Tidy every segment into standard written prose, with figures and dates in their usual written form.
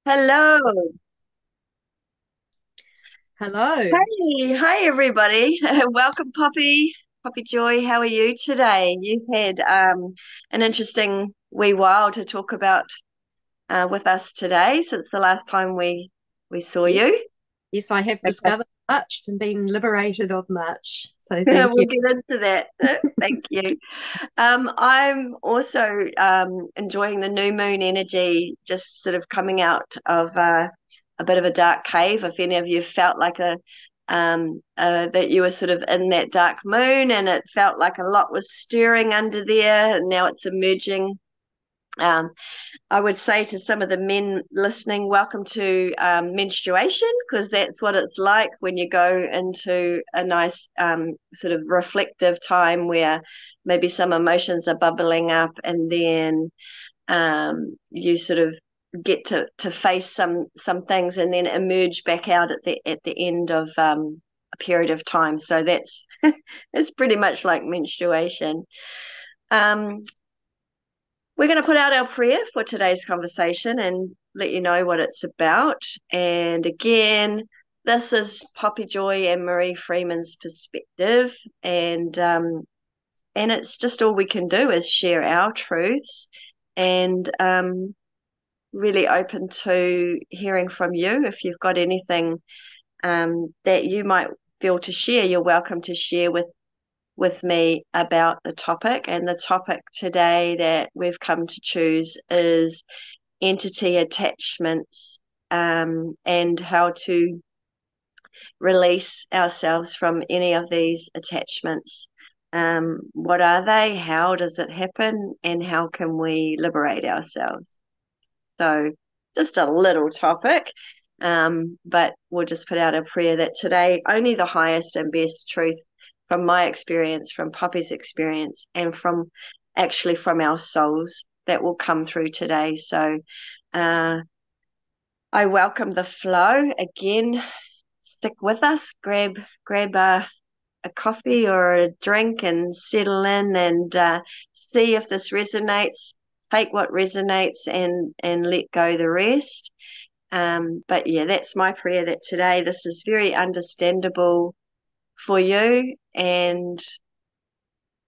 Hello. Hello. Hey, hi everybody. Welcome, Poppy Joy. How are you today? You've had an interesting wee while to talk about with us today since the last time we saw Yes, you. yes, I have Okay. discovered much and been liberated of much. So thank We'll you. get into that. Thank you. I'm also enjoying the new moon energy, just sort of coming out of a bit of a dark cave. If any of you felt like that you were sort of in that dark moon, and it felt like a lot was stirring under there, and now it's emerging. Um, I would say to some of the men listening, welcome to menstruation, because that's what it's like when you go into a nice sort of reflective time where maybe some emotions are bubbling up, and then you sort of get to face some things, and then emerge back out at the end of a period of time. So that's it's pretty much like menstruation. Um, we're going to put out our prayer for today's conversation and let you know what it's about. And again, this is Poppy Joy and Marie Freeman's perspective, and it's just all we can do is share our truths, and really open to hearing from you. If you've got anything that you might feel to share, you're welcome to share with me about the topic. And the topic today that we've come to choose is entity attachments, and how to release ourselves from any of these attachments. What are they? How does it happen? And how can we liberate ourselves? So, just a little topic, but we'll just put out a prayer that today only the highest and best truth from my experience, from Poppy's experience, and from our souls that will come through today. So, uh, I welcome the flow again. Stick with us. Grab a coffee or a drink and settle in, and see if this resonates. Take what resonates and let go the rest. But yeah, that's my prayer, that today this is very understandable for you, and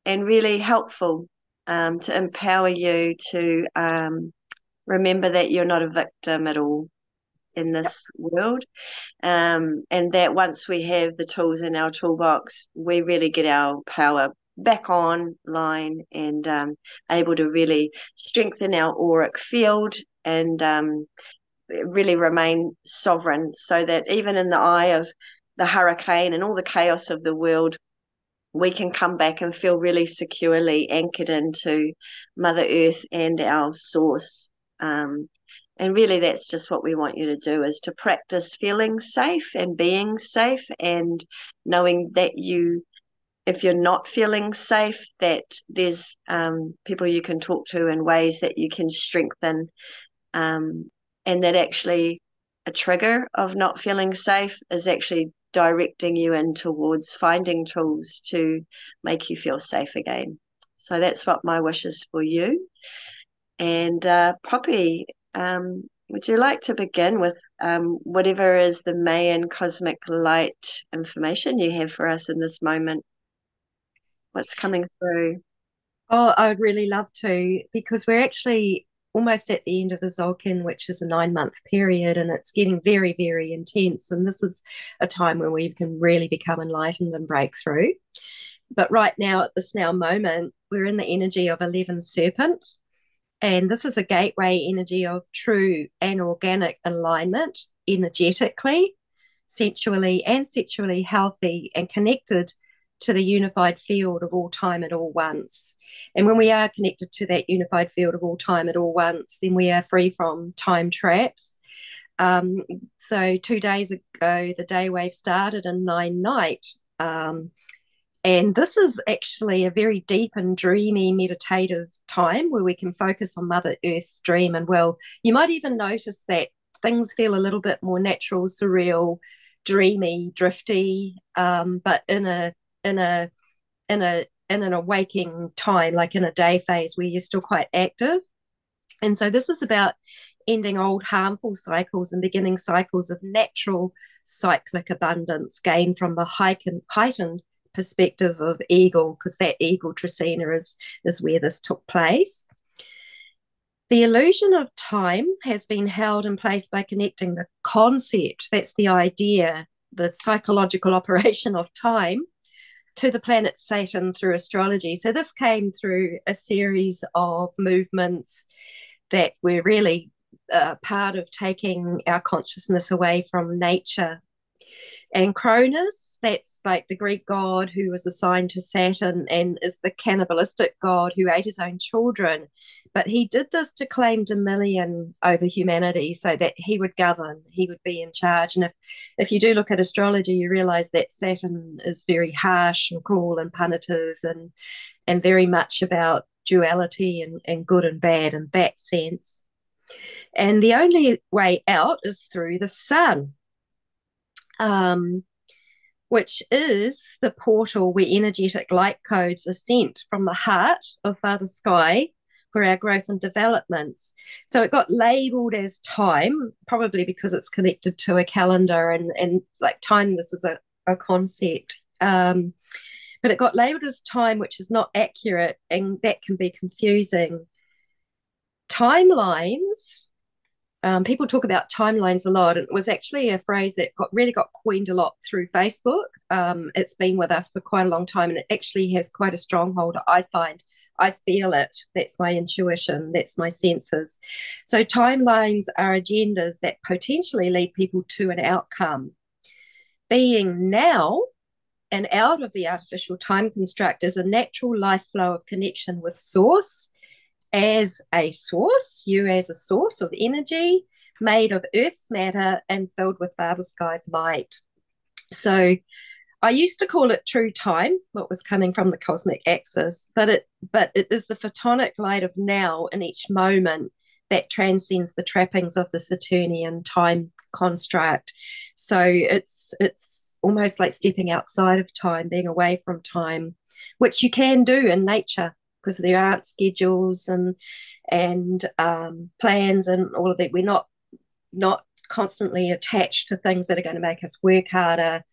really helpful, to empower you to remember that you're not a victim at all in Yep. this world, and that once we have the tools in our toolbox, we really get our power back online, and able to really strengthen our auric field, and really remain sovereign, so that even in the eye of the hurricane and all the chaos of the world, we can come back and feel really securely anchored into Mother Earth and our source. And really, that's just what we want you to do, is to practice feeling safe and being safe, and knowing that if you're not feeling safe, that there's people you can talk to, and ways that you can strengthen, um, and that actually a trigger of not feeling safe is actually directing you in towards finding tools to make you feel safe again. So that's what my wish is for you. And Poppy, would you like to begin with whatever is the Mayan cosmic light information you have for us in this moment? What's coming through? Oh, I would really love to because we're actually almost at the end of the Zolkin, which is a 9 month period, and it's getting very, very intense. And this is a time where we can really become enlightened and break through. But right now, at this now moment, we're in the energy of 11 Serpent. And this is a gateway energy of true and organic alignment energetically, sensually, and sexually healthy and connected to the unified field of all time at all once. And when we are connected to that unified field of all time at all once, then we are free from time traps. Um, so 2 days ago, the day wave started in 9 night. And this is actually a very deep and dreamy meditative time where we can focus on Mother Earth's dream. And well, you might even notice that things feel a little bit more natural, surreal, dreamy, drifty, but in a in an awaking time, like in a day phase where you're still quite active. And so this is about ending old harmful cycles and beginning cycles of natural cyclic abundance gained from the heightened perspective of eagle, because that eagle Trecina is where this took place. The illusion of time has been held in place by connecting the concept, that's the idea, the psychological operation of time, to the planet Saturn through astrology. So this came through a series of movements that were really part of taking our consciousness away from nature. And Cronus, that's like the Greek god who was assigned to Saturn and is the cannibalistic god who ate his own children. But he did this to claim dominion over humanity so that he would govern, he would be in charge. And if you do look at astrology, you realize that Saturn is very harsh and cruel and punitive and very much about duality and good and bad in that sense. And the only way out is through the sun, um, which is the portal where energetic light codes are sent from the heart of Father Sky for our growth and development. So it got labeled as time, probably because it's connected to a calendar and like time, this is a concept. But it got labeled as time, which is not accurate, and that can be confusing. Timelines, people talk about timelines a lot, and it was actually a phrase that really got coined a lot through Facebook. It's been with us for quite a long time, and it actually has quite a stronghold, I find. I feel it. That's my intuition. That's my senses. So timelines are agendas that potentially lead people to an outcome. Being now and out of the artificial time construct is a natural life flow of connection with source, as a source, you as a source of energy made of Earth's matter and filled with Father Sky's might. So I used to call it true time, what was coming from the cosmic axis, but it is the photonic light of now in each moment that transcends the trappings of the Saturnian time construct. So it's almost like stepping outside of time, being away from time, which you can do in nature because there aren't schedules and plans and all of that. We're not constantly attached to things that are going to make us work harder,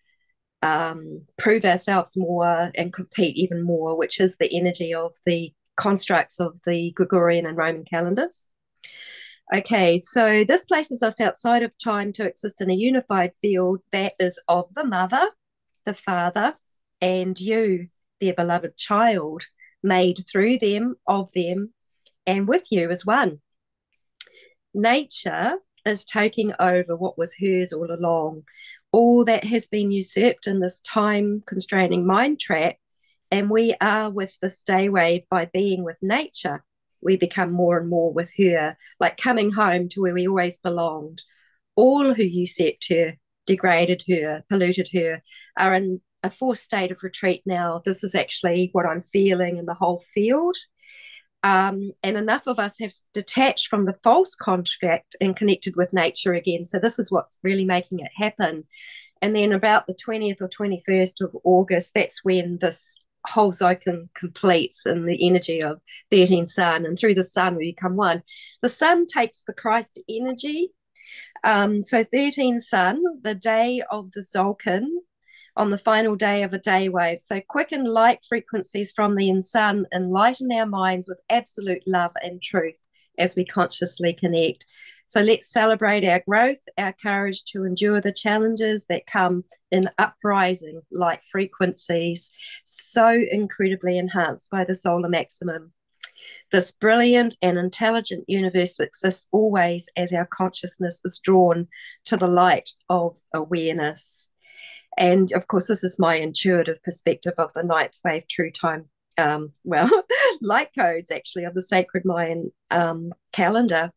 prove ourselves more, and compete even more, which is the energy of the constructs of the Gregorian and Roman calendars. Okay, so this places us outside of time to exist in a unified field that is of the mother, the father, and you, their beloved child, made through them, of them, and with you as one. Nature is taking over what was hers all along. All that has been usurped in this time constraining mind trap, and we are with the stay wave by being with nature. We become more and more with her, like coming home to where we always belonged. All who usurped her, degraded her, polluted her, are in a forced state of retreat now. This is actually what I'm feeling in the whole field. And enough of us have detached from the false contract and connected with nature again. So this is what's really making it happen. And then about the 20th or 21st of August, that's when this whole cycle completes in the energy of 13 Sun. And through the Sun, we become one. The Sun takes the Christ energy. So 13 Sun, the day of the Zolkin, on the final day of a day wave. So quicken light frequencies from the sun, enlighten our minds with absolute love and truth as we consciously connect. So let's celebrate our growth, our courage to endure the challenges that come in uprising light frequencies, so incredibly enhanced by the solar maximum. This brilliant and intelligent universe exists always as our consciousness is drawn to the light of awareness. And of course, this is my intuitive perspective of the ninth wave true time, light codes actually of the sacred Mayan calendar.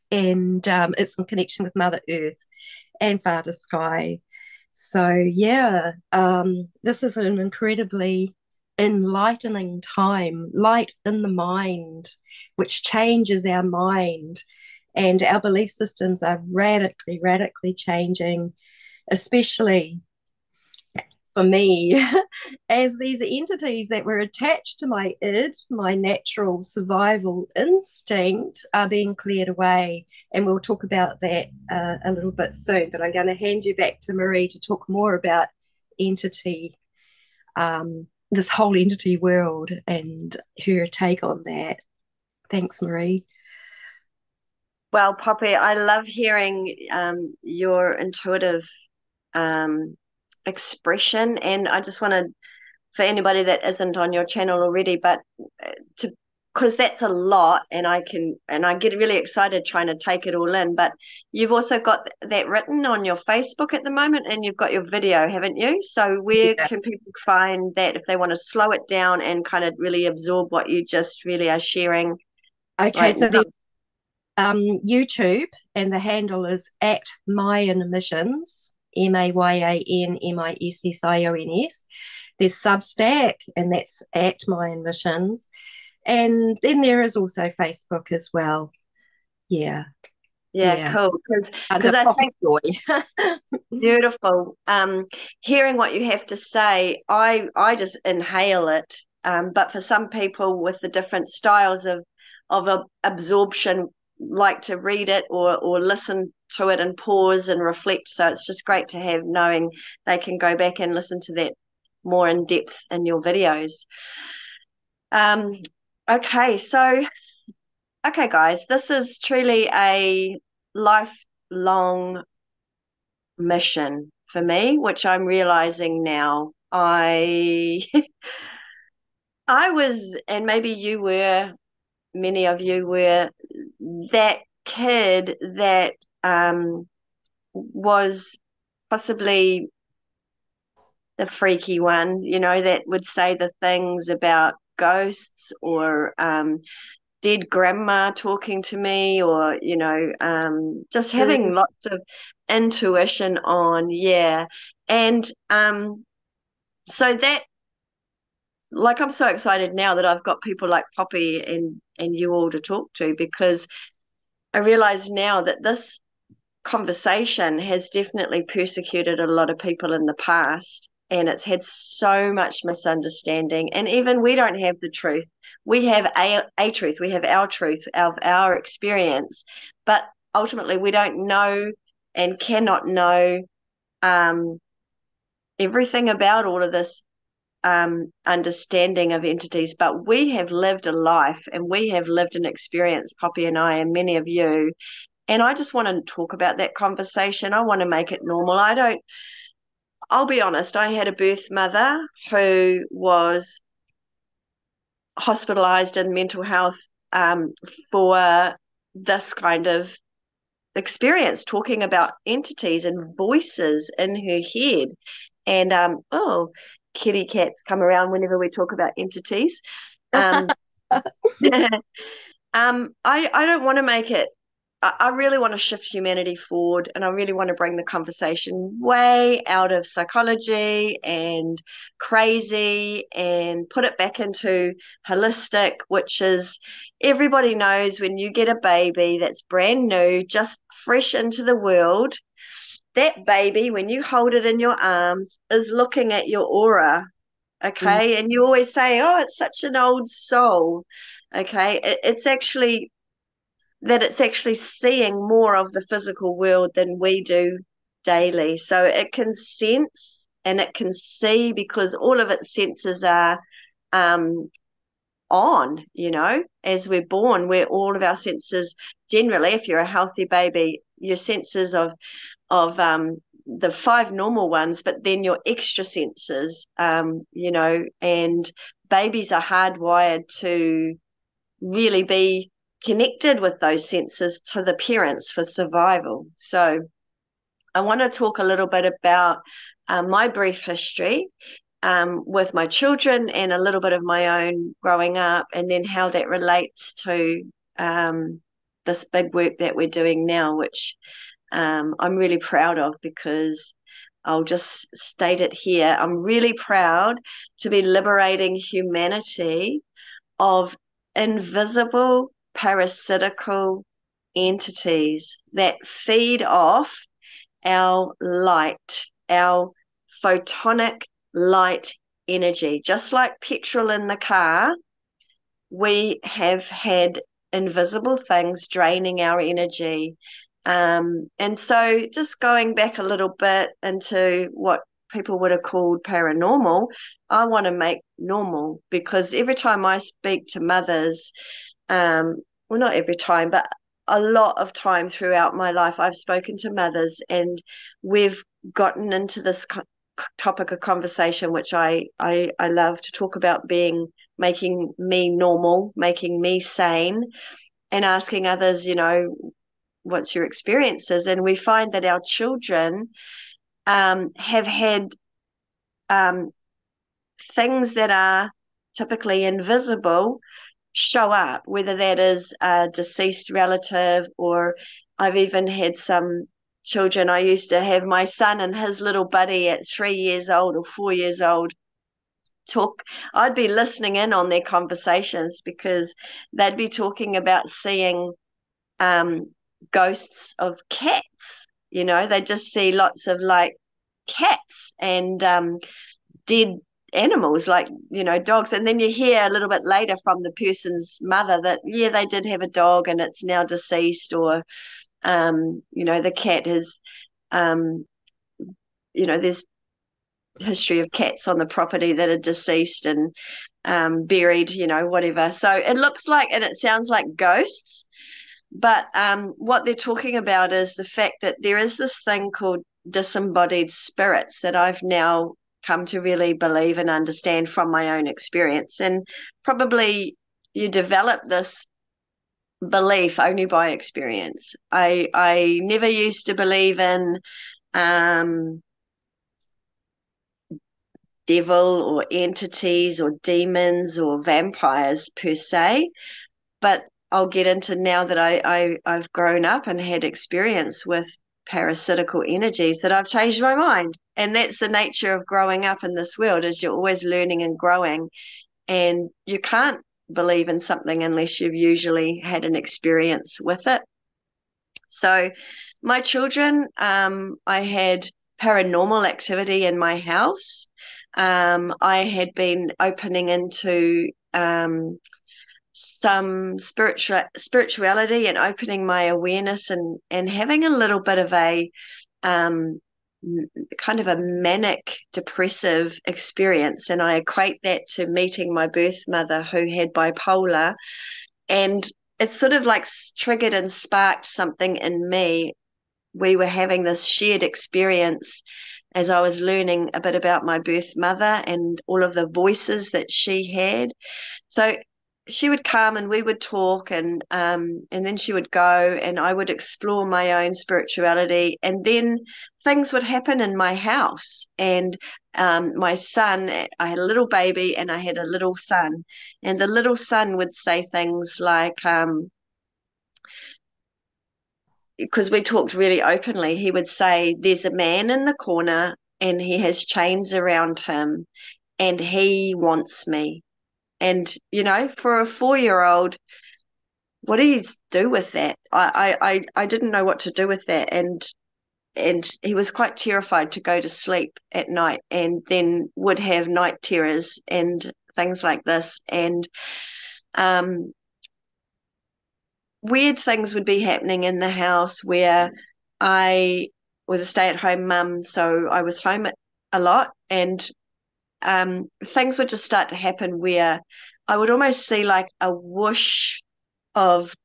And it's in connection with Mother Earth and Father Sky. So, yeah, this is an incredibly enlightening time, light in the mind, which changes our mind. And our belief systems are radically, radically changing, especially for me, as these entities that were attached to my id, my natural survival instinct, are being cleared away. And we'll talk about that a little bit soon. But I'm going to hand you back to Marie to talk more about entity, this whole entity world, and her take on that. Thanks, Marie. Well, Poppy, I love hearing your intuitive um, expression, and I just want to, for anybody that isn't on your channel already, but to because that's a lot, and I get really excited trying to take it all in. But you've also got that written on your Facebook at the moment, and you've got your video, haven't you? So where Yeah. can people find that if they want to slow it down and kind of really absorb what you just really are sharing Okay, right so now? there's YouTube, and the handle is at Mayan Missions, MAYANMISSIONS. There's Substack, and that's at Mayan Missions. And then there is also Facebook as well. Yeah, Yeah, yeah. cool. Under Because I Poppy think Joy. beautiful. Hearing what you have to say, I just inhale it. But for some people with the different styles of absorption, like to read it or listen to it and pause and reflect. So it's just great to have knowing they can go back and listen to that more in depth in your videos. Um, okay, so okay, guys, this is truly a lifelong mission for me, which I'm realizing now. I was, and maybe you were, many of you were that kid that was possibly the freaky one, that would say the things about ghosts or dead grandma talking to me, or just having Mm. lots of intuition on, yeah. And so that, like, I'm so excited now that I've got people like Poppy and you all to talk to, because I realize now that this conversation has definitely persecuted a lot of people in the past, and it's had so much misunderstanding, and even we don't have the truth. We have a truth, we have our truth of our experience, but ultimately we don't know and cannot know um, everything about all of this understanding of entities. But we have lived a life, and we have lived an experience, Poppy and I and many of you, and I just want to talk about that conversation. I want to make it normal. I'll be honest, I had a birth mother who was hospitalized in mental health for this kind of experience, talking about entities and voices in her head. And oh, kitty cats come around whenever we talk about entities. Um, I don't want to make it. I really want to shift humanity forward, and I really want to bring the conversation way out of psychology and crazy and put it back into holistic, which is everybody knows when you get a baby that's brand new, just fresh into the world, that baby, when you hold it in your arms, is looking at your aura. Mm. Okay. And you always say, oh, it's such an old soul. Okay. It's actually seeing more of the physical world than we do daily. So it can sense and it can see, because all of its senses are um, on, as we're born, where all of our senses, generally, if you're a healthy baby, your senses of the five normal ones, but then your extra senses, and babies are hardwired to really be connected with those senses to the parents for survival. So I want to talk a little bit about my brief history with my children, and a little bit of my own growing up, and then how that relates to this big work that we're doing now, which I'm really proud of, because I'll just state it here. I'm really proud to be liberating humanity of invisible parasitical entities that feed off our light, our photonic light energy. Just like petrol in the car, we have had invisible things draining our energy. And so just going back a little bit into what people would have called paranormal, I want to make normal, because every time I speak to mothers, well, not every time, but a lot of time throughout my life, I've spoken to mothers, and we've gotten into this topic of conversation, which I love to talk about, being making me normal, making me sane, and asking others, what's your experiences? And we find that our children have had um, things that are typically invisible show up, whether that is a deceased relative, or I've even had some children. I used to have my son and his little buddy at 3 years old or 4 years old talk. I'd be listening in on their conversations, because they'd be talking about seeing um, ghosts of cats. They just see lots of like cats and dead animals, like dogs. And then you hear a little bit later from the person's mother that, yeah, they did have a dog and it's now deceased, or the cat is there's history of cats on the property that are deceased and buried, whatever. So it looks like, and it sounds like ghosts, but what they're talking about is the fact that there is this thing called disembodied spirits that I've now come to really believe and understand from my own experience. And probably you develop this belief only by experience. I never used to believe in um, devil or entities or demons or vampires per se, but I'll get into now that I've grown up and had experience with parasitical energies, that I've changed my mind. And that's the nature of growing up in this world, is you're always learning and growing, and you can't believe in something unless you've usually had an experience with it. So my children, I had paranormal activity in my house. I had been opening into some spirituality and opening my awareness, and having a little bit of a um, kind of a manic depressive experience. And I equate that to meeting my birth mother, who had bipolar, and it sort of like triggered and sparked something in me. We were having this shared experience as I was learning a bit about my birth mother and all of the voices that she had. So she would come and we would talk, and then she would go and I would explore my own spirituality, and then things would happen in my house. And my son, I had a little baby and I had a little son, and the little son would say things like, because we talked really openly, he would say, "There's a man in the corner and he has chains around him and he wants me." And, for a 4 year old, what do you do with that? I didn't know what to do with that. And he was quite terrified to go to sleep at night, and then would have night terrors and things like this. And um, weird things would be happening in the house, where I was a stay-at-home mum, so I was home a lot, and things would just start to happen where I would almost see like a whoosh of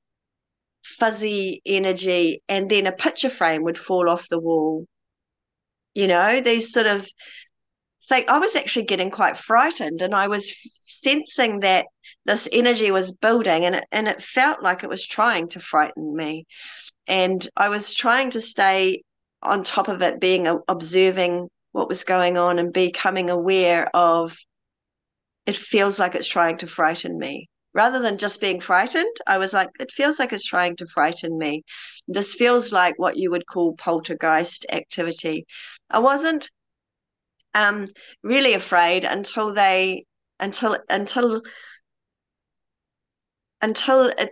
fuzzy energy, and then a picture frame would fall off the wall. These sort of things. I was actually getting quite frightened, and I was sensing that this energy was building, and it felt like it was trying to frighten me. And I was trying to stay on top of it, being observing what was going on and becoming aware of, it feels like it's trying to frighten me. Rather than just being frightened, I was like, it feels like it's trying to frighten me. This feels like what you would call poltergeist activity. I wasn't um, really afraid until it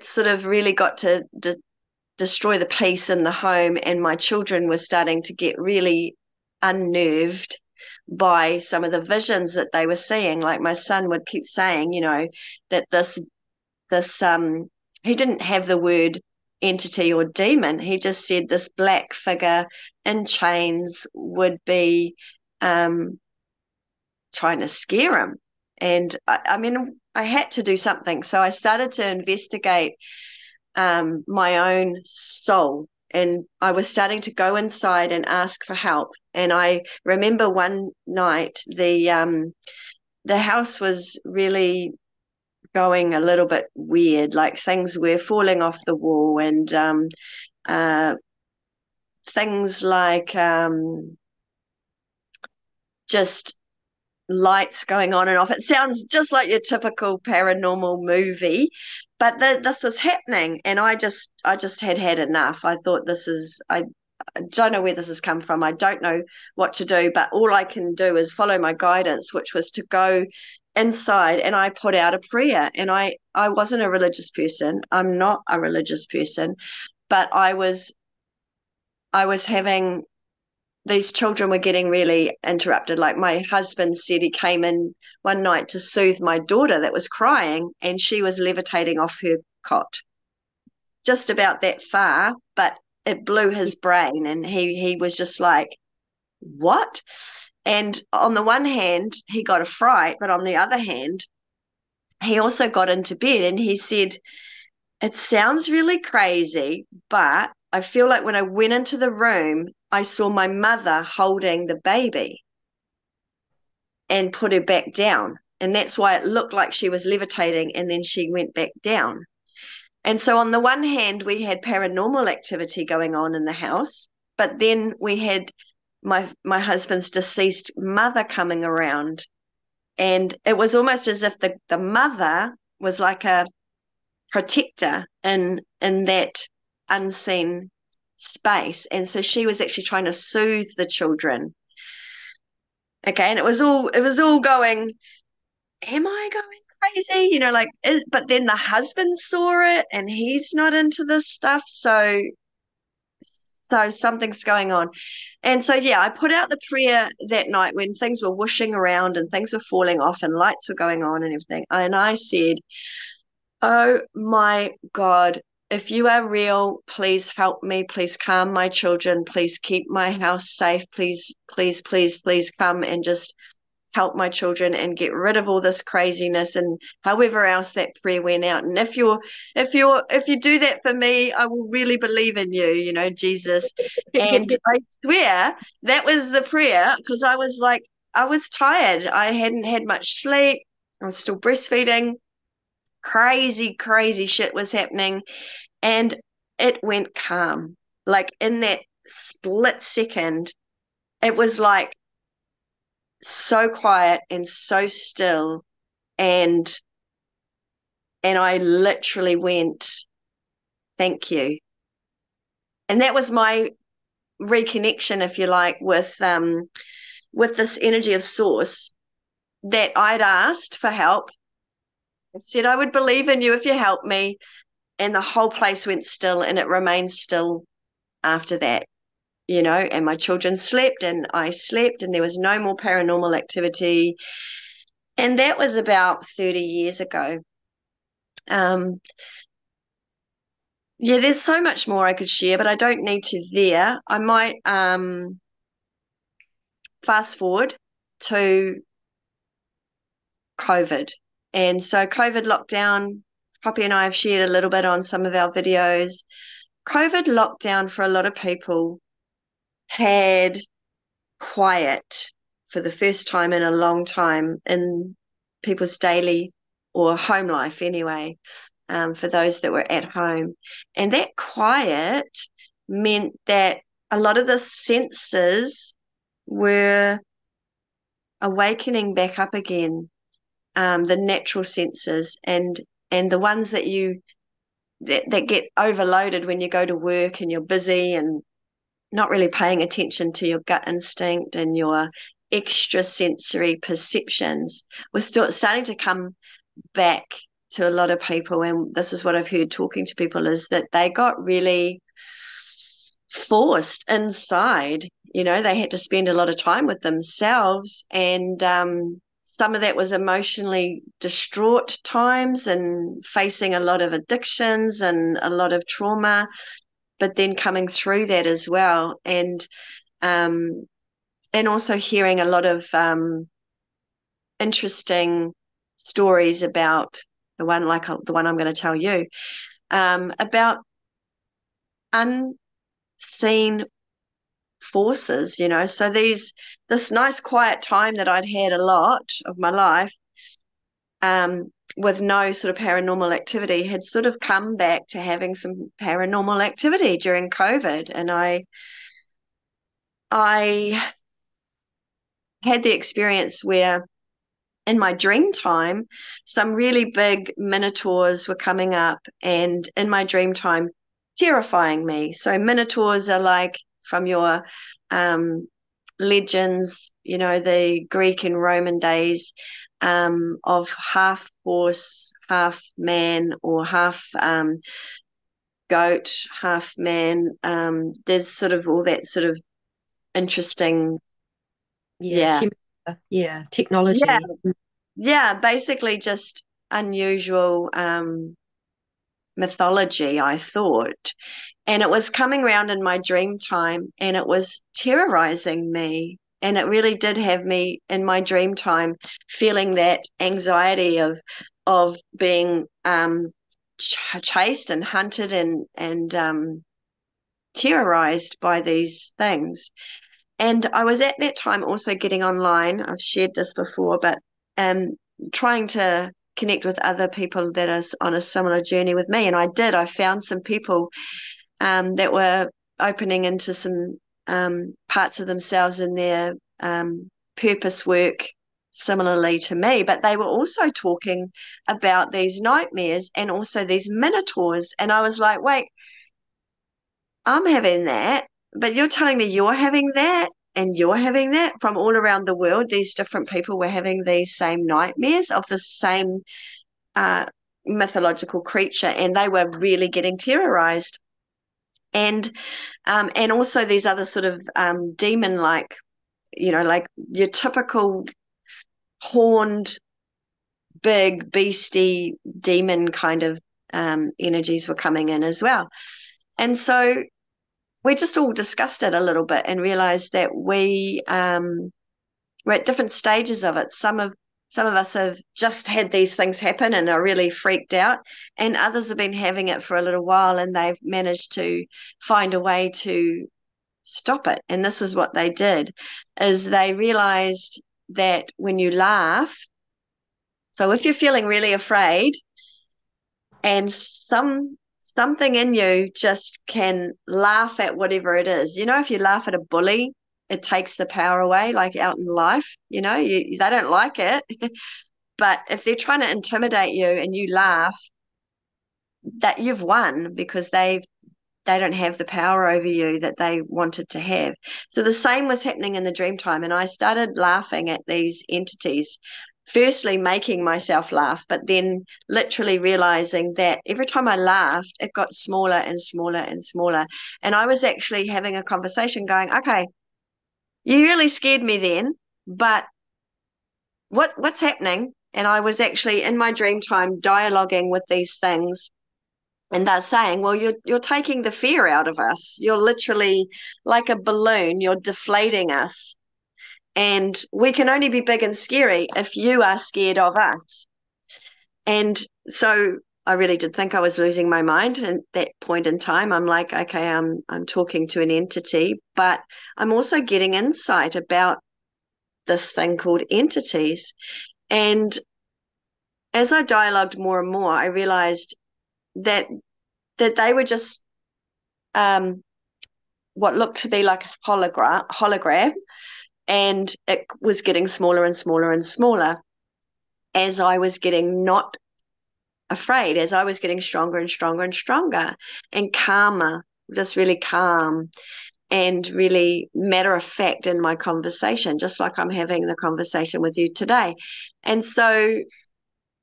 sort of really got to destroy the peace in the home, and my children were starting to get really unnerved. by some of the visions that they were seeing. Like my son would keep saying, that this he didn't have the word entity or demon. He just said this black figure in chains would be um trying to scare him. And I mean, I had to do something. So I started to investigate my own soul. And I was starting to go inside and ask for help. And I remember one night the house was really going a little bit weird, like things were falling off the wall, and uh, things like just lights going on and off. It sounds just like your typical paranormal movie, but this was happening, and I just had enough. I thought I don't know where this has come from. I don't know what to do, but all I can do is follow my guidance, which was to go inside, and I put out a prayer. And I wasn't a religious person. I'm not a religious person, but I was having these children were getting really interrupted. Like my husband said, he came in one night to soothe my daughter that was crying, and she was levitating off her cot, just about that far, but it blew his brain, and he was just like, "What?" And on the one hand, he got a fright, but on the other hand, he also got into bed, and he said, "It sounds really crazy, but I feel like when I went into the room, I saw my mother holding the baby and put her back down. And that's why it looked like she was levitating and then she went back down." And so, on the one hand, we had paranormal activity going on in the house, but then we had my husband's deceased mother coming around. And it was almost as if the mother was like a protector in that unseen space. And so she was actually trying to soothe the children. Okay, and it was all going, am I going crazy? Like, but then the husband saw it and he's not into this stuff. So something's going on. And so, yeah, I put out the prayer that night when things were whooshing around and things were falling off and lights were going on and everything. And I said, "Oh my God, if you are real, please help me. Please calm my children. Please keep my house safe. Please, please, please, please come and just help my children and get rid of all this craziness," and however else that prayer went out. And if you do that for me, I will really believe in you, Jesus. And I swear that was the prayer, because I was like, I was tired. I hadn't had much sleep. I was still breastfeeding. Crazy, crazy shit was happening. And it went calm. Like in that split second, it was like so quiet and so still, and I literally went, "Thank you." And that was my reconnection, if you like, with this energy of source, that I'd asked for help. I said I would believe in you if you help me, and the whole place went still, and it remained still after that. And my children slept and I slept, and there was no more paranormal activity. And that was about 30 years ago. Um, yeah, there's so much more I could share, but I don't need to there. I might fast forward to COVID. And so COVID lockdown, Poppy and I have shared a little bit on some of our videos. COVID lockdown for a lot of people had quiet for the first time in a long time in people's daily or home life anyway, for those that were at home. And that quiet meant that a lot of the senses were awakening back up again, the natural senses, and the ones that get overloaded when you go to work and you're busy and not really paying attention to your gut instinct and your extrasensory perceptions, were still starting to come back to a lot of people. And this is what I've heard talking to people, is that they got really forced inside They had to spend a lot of time with themselves, and some of that was emotionally distraught times and facing a lot of addictions and a lot of trauma, but then coming through that as well, um, and also hearing a lot of interesting stories about the one I'm going to tell you, about unseen forces, So this nice quiet time that I'd had a lot of my life, with no sort of paranormal activity, had sort of come back to having some paranormal activity during COVID. And I had the experience where in my dream time, some really big minotaurs were coming up, and in my dream time, terrifying me. So minotaurs are like from your um, legends, the Greek and Roman days, of half horse, half man, or half goat, half man. There's sort of all that sort of interesting, Yeah, yeah, yeah, yeah, technology. yeah. Basically, just unusual mythology, I thought. And it was coming around in my dream time, and it was terrorizing me. And it really did have me in my dream time feeling that anxiety of being chased and hunted and terrorized by these things. And I was at that time also getting online. I've shared this before, but um, trying to connect with other people that are on a similar journey with me. And I did. I found some people that were opening into some parts of themselves in their purpose work similarly to me, but they were also talking about these nightmares and also these minotaurs. And I was like, wait, I'm having that, but you're telling me you're having that and you're having that from all around the world. These different people were having these same nightmares of the same uh, mythological creature, and they were really getting terrorized. And also these other sort of demon-like, like your typical horned, big, beastie demon kind of energies were coming in as well. And so we just all discussed it a little bit and realized that we're at different stages of it. Some of us have just had these things happen and are really freaked out, and others have been having it for a little while and they've managed to find a way to stop it. And this is what they did, is they realized that when you laugh, so if you're feeling really afraid and something in you just can laugh at whatever it is. If you laugh at a bully, it takes the power away, like out in life, they don't like it. But if they're trying to intimidate you and you laugh, that you've won because they don't have the power over you that they wanted to have. So the same was happening in the dream time. And I started laughing at these entities, firstly making myself laugh, but then literally realizing that every time I laughed, it got smaller and smaller and smaller. And I was actually having a conversation going, okay, you really scared me then, but what's happening? And I was actually in my dream time dialoguing with these things, and they're saying, well, you're taking the fear out of us. You're literally like a balloon, you're deflating us. And we can only be big and scary if you are scared of us. And so I really did think I was losing my mind at that point in time. I'm like, okay, I'm talking to an entity, but I'm also getting insight about this thing called entities. And as I dialogued more and more, I realized that they were just um, what looked to be like a hologram, and it was getting smaller and smaller and smaller as I was getting not afraid, as I was getting stronger and stronger and stronger and calmer, just really calm and really matter of fact in my conversation, just like I'm having the conversation with you today. And so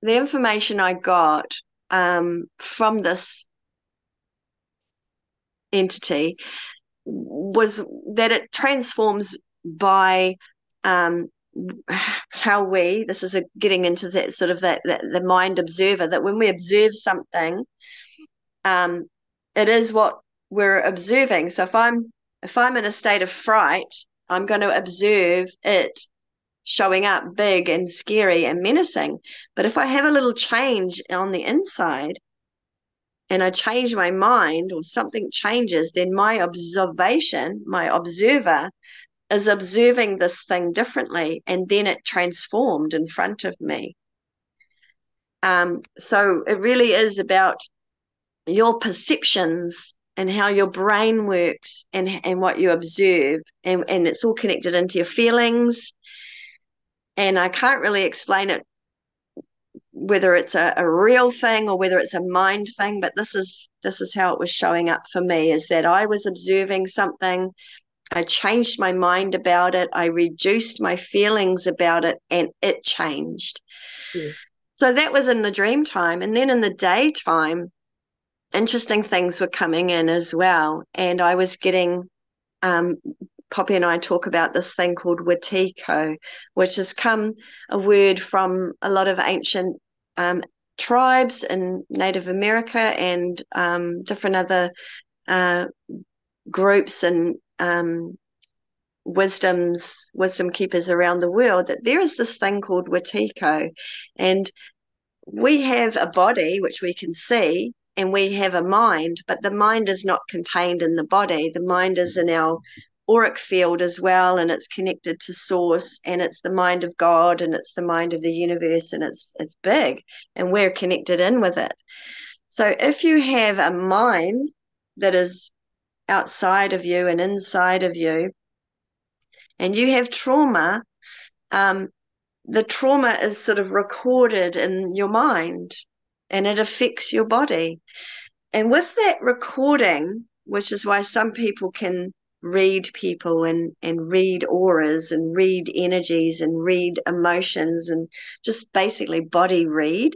the information I got from this entity was that it transforms by um, how we, this is getting into that sort of that the mind observer, that when we observe something, um, it is what we're observing. So if I'm in a state of fright, I'm going to observe it showing up big and scary and menacing. But if I have a little change on the inside and I change my mind or something changes, then my observation, my observer, is observing this thing differently, and then it transformed in front of me. So it really is about your perceptions and how your brain works, and what you observe, and it's all connected into your feelings. And I can't really explain it, whether it's a real thing or whether it's a mind thing, but this is how it was showing up for me, is that I was observing something. I changed my mind about it. I reduced my feelings about it, and it changed. Yes. So that was in the dream time. And then in the daytime, interesting things were coming in as well. And I was getting, um, Poppy and I talk about this thing called Watiko, which has come a word from a lot of ancient um, tribes in Native America, and different other uh, groups and wisdom keepers around the world, that there is this thing called Watiko. And we have a body which we can see, and we have a mind, but the mind is not contained in the body. The mind is in our auric field as well, and it's connected to source, and it's the mind of God, and it's the mind of the universe, and it's big, and we're connected in with it. So if you have a mind that is outside of you and inside of you, and you have trauma, um, the trauma is sort of recorded in your mind, and it affects your body. And with that recording, which is why some people can read people, and read auras and read energies and read emotions and just basically body read,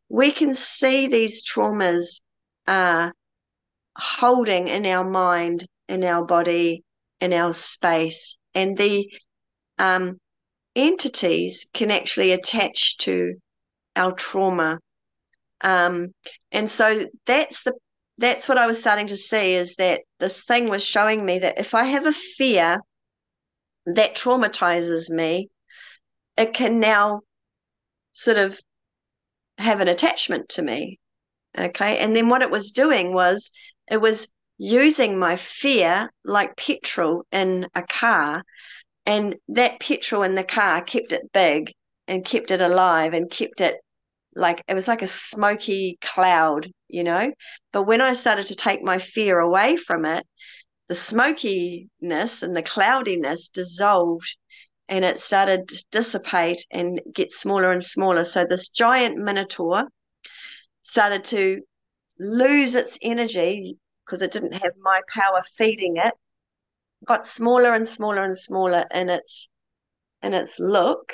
we can see these traumas are holding in our mind, in our body, in our space. And the um, entities can actually attach to our trauma. Um, and so that's what I was starting to see, is that this thing was showing me that if I have a fear that traumatizes me, it can now sort of have an attachment to me. Okay. And then what it was doing was, it was using my fear like petrol in a car, and that petrol in the car kept it big and kept it alive and kept it, like it was like a smoky cloud. But when I started to take my fear away from it, the smokiness and the cloudiness dissolved, and it started to dissipate and get smaller and smaller. So this giant minotaur started to lose its energy, because it didn't have my power feeding it, got smaller and smaller and smaller in its look,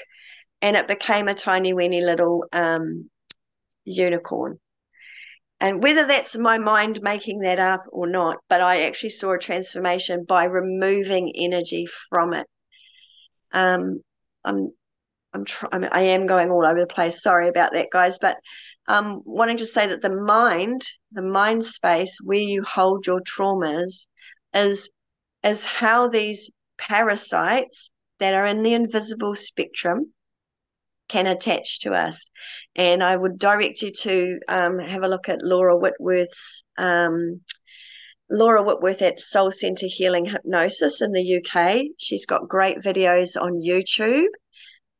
and it became a tiny weeny little unicorn. And whether that's my mind making that up or not, but I actually saw a transformation by removing energy from it. Um, I'm, I am going all over the place. Sorry about that, guys. But wanting to say that the mind space where you hold your traumas, is how these parasites that are in the invisible spectrum can attach to us. And I would direct you to have a look at Laura Whitworth at Soul Center Healing Hypnosis in the UK. She's got great videos on YouTube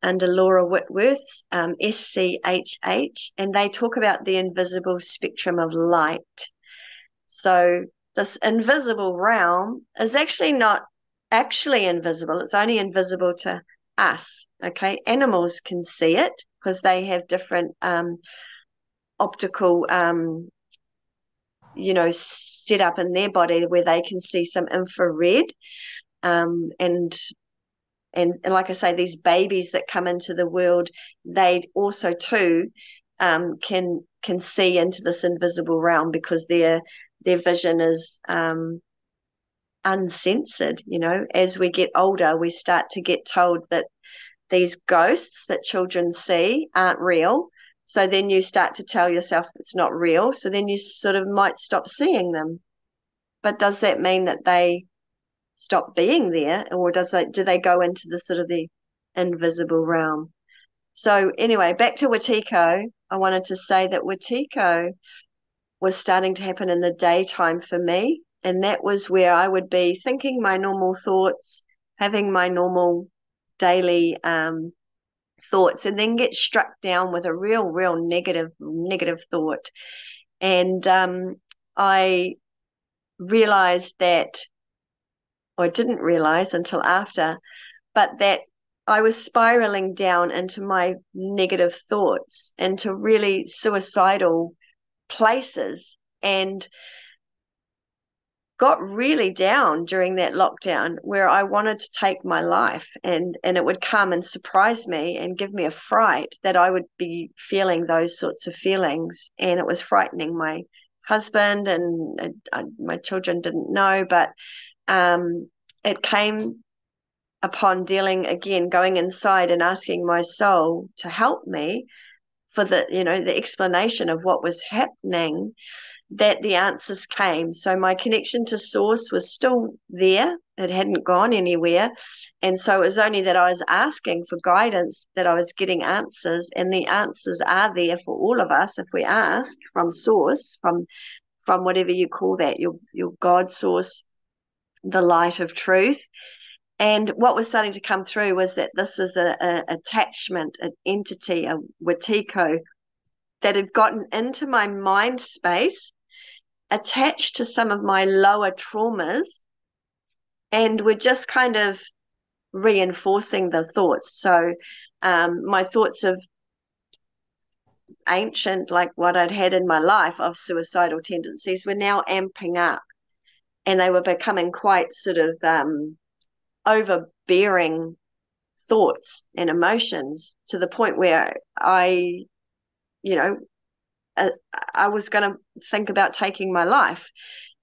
under Laura Whitworth, SCHH, and they talk about the invisible spectrum of light. So this invisible realm is actually not actually invisible. It's only invisible to us. Okay, animals can see it because they have different optical, set up in their body where they can see some infrared, and like I say, these babies that come into the world, they also too can see into this invisible realm, because their vision is uncensored. As we get older, we start to get told that these ghosts that children see aren't real. So then you start to tell yourself it's not real. So then you sort of might stop seeing them. But does that mean that they stop being there, or do they go into the sort of the invisible realm? So anyway, back to Watiko. I wanted to say that Watiko was starting to happen in the daytime for me. And that was where I would be thinking my normal thoughts, having my normal daily thoughts, and then get struck down with a real negative thought. And I realized that, or I didn't realize until after, but that I was spiraling down into my negative thoughts, into really suicidal places, and got really down during that lockdown where I wanted to take my life, and it would come and surprise me and give me a fright that I would be feeling those sorts of feelings, and it was frightening my husband, and my children didn't know, but it came upon dealing again, going inside and asking my soul to help me for the explanation of what was happening, that the answers came. So my connection to source was still there. It hadn't gone anywhere. And so it was only that I was asking for guidance that I was getting answers. And the answers are there for all of us if we ask from source, from whatever you call that, your God source, the light of truth. And what was starting to come through was that this is a attachment, an entity, a Watiko, that had gotten into my mind space, attached to some of my lower traumas, and were just kind of reinforcing the thoughts. So my thoughts of ancient, like what I'd had in my life of suicidal tendencies, were now amping up, and they were becoming quite sort of overbearing thoughts and emotions, to the point where you know, I was going to think about taking my life.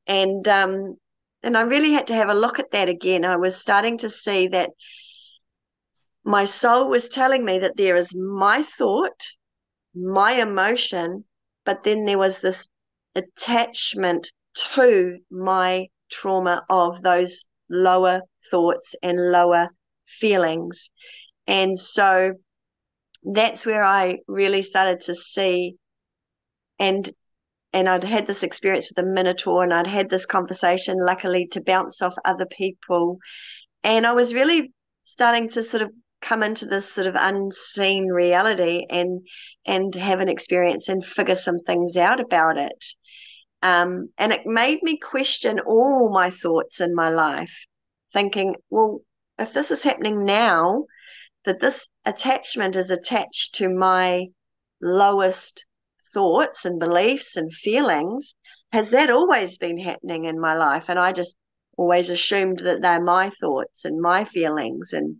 And I really had to have a look at that again. I was starting to see that my soul was telling me that there is my thought, my emotion, but then there was this attachment to my trauma of those lower thoughts and lower feelings. And so that's where I really started to see, and I'd had this experience with the Minotaur, and I'd had this conversation, luckily, to bounce off other people. And I was really starting to sort of come into this sort of unseen reality, and have an experience and figure some things out about it. And it made me question all my thoughts in my life, thinking, well, if this is happening now, that this attachment is attached to my lowest thoughts and beliefs and feelings, has that always been happening in my life? And I just always assumed that they're my thoughts and my feelings and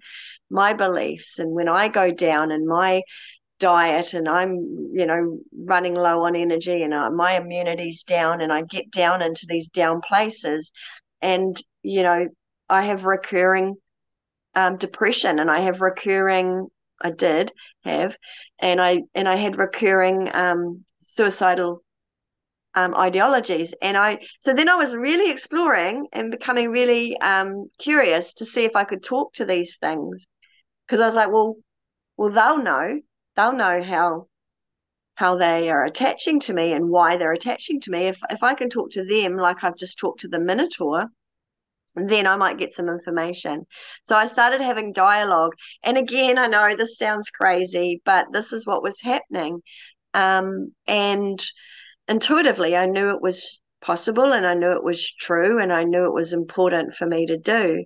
my beliefs. And when I go down in my diet, and I'm, running low on energy, and my immunity's down, and I get down into these down places, and, I have recurring depression, and I did have, and I had recurring suicidal ideologies. So then I was really exploring and becoming really curious to see if I could talk to these things, because I was like, well, they'll know how they are attaching to me and why they're attaching to me. If I can talk to them like I've just talked to the Minotaur, then I might get some information. So I started having dialogue. And again, I know this sounds crazy, but this is what was happening. And intuitively, I knew it was possible, and I knew it was true, and I knew it was important for me to do.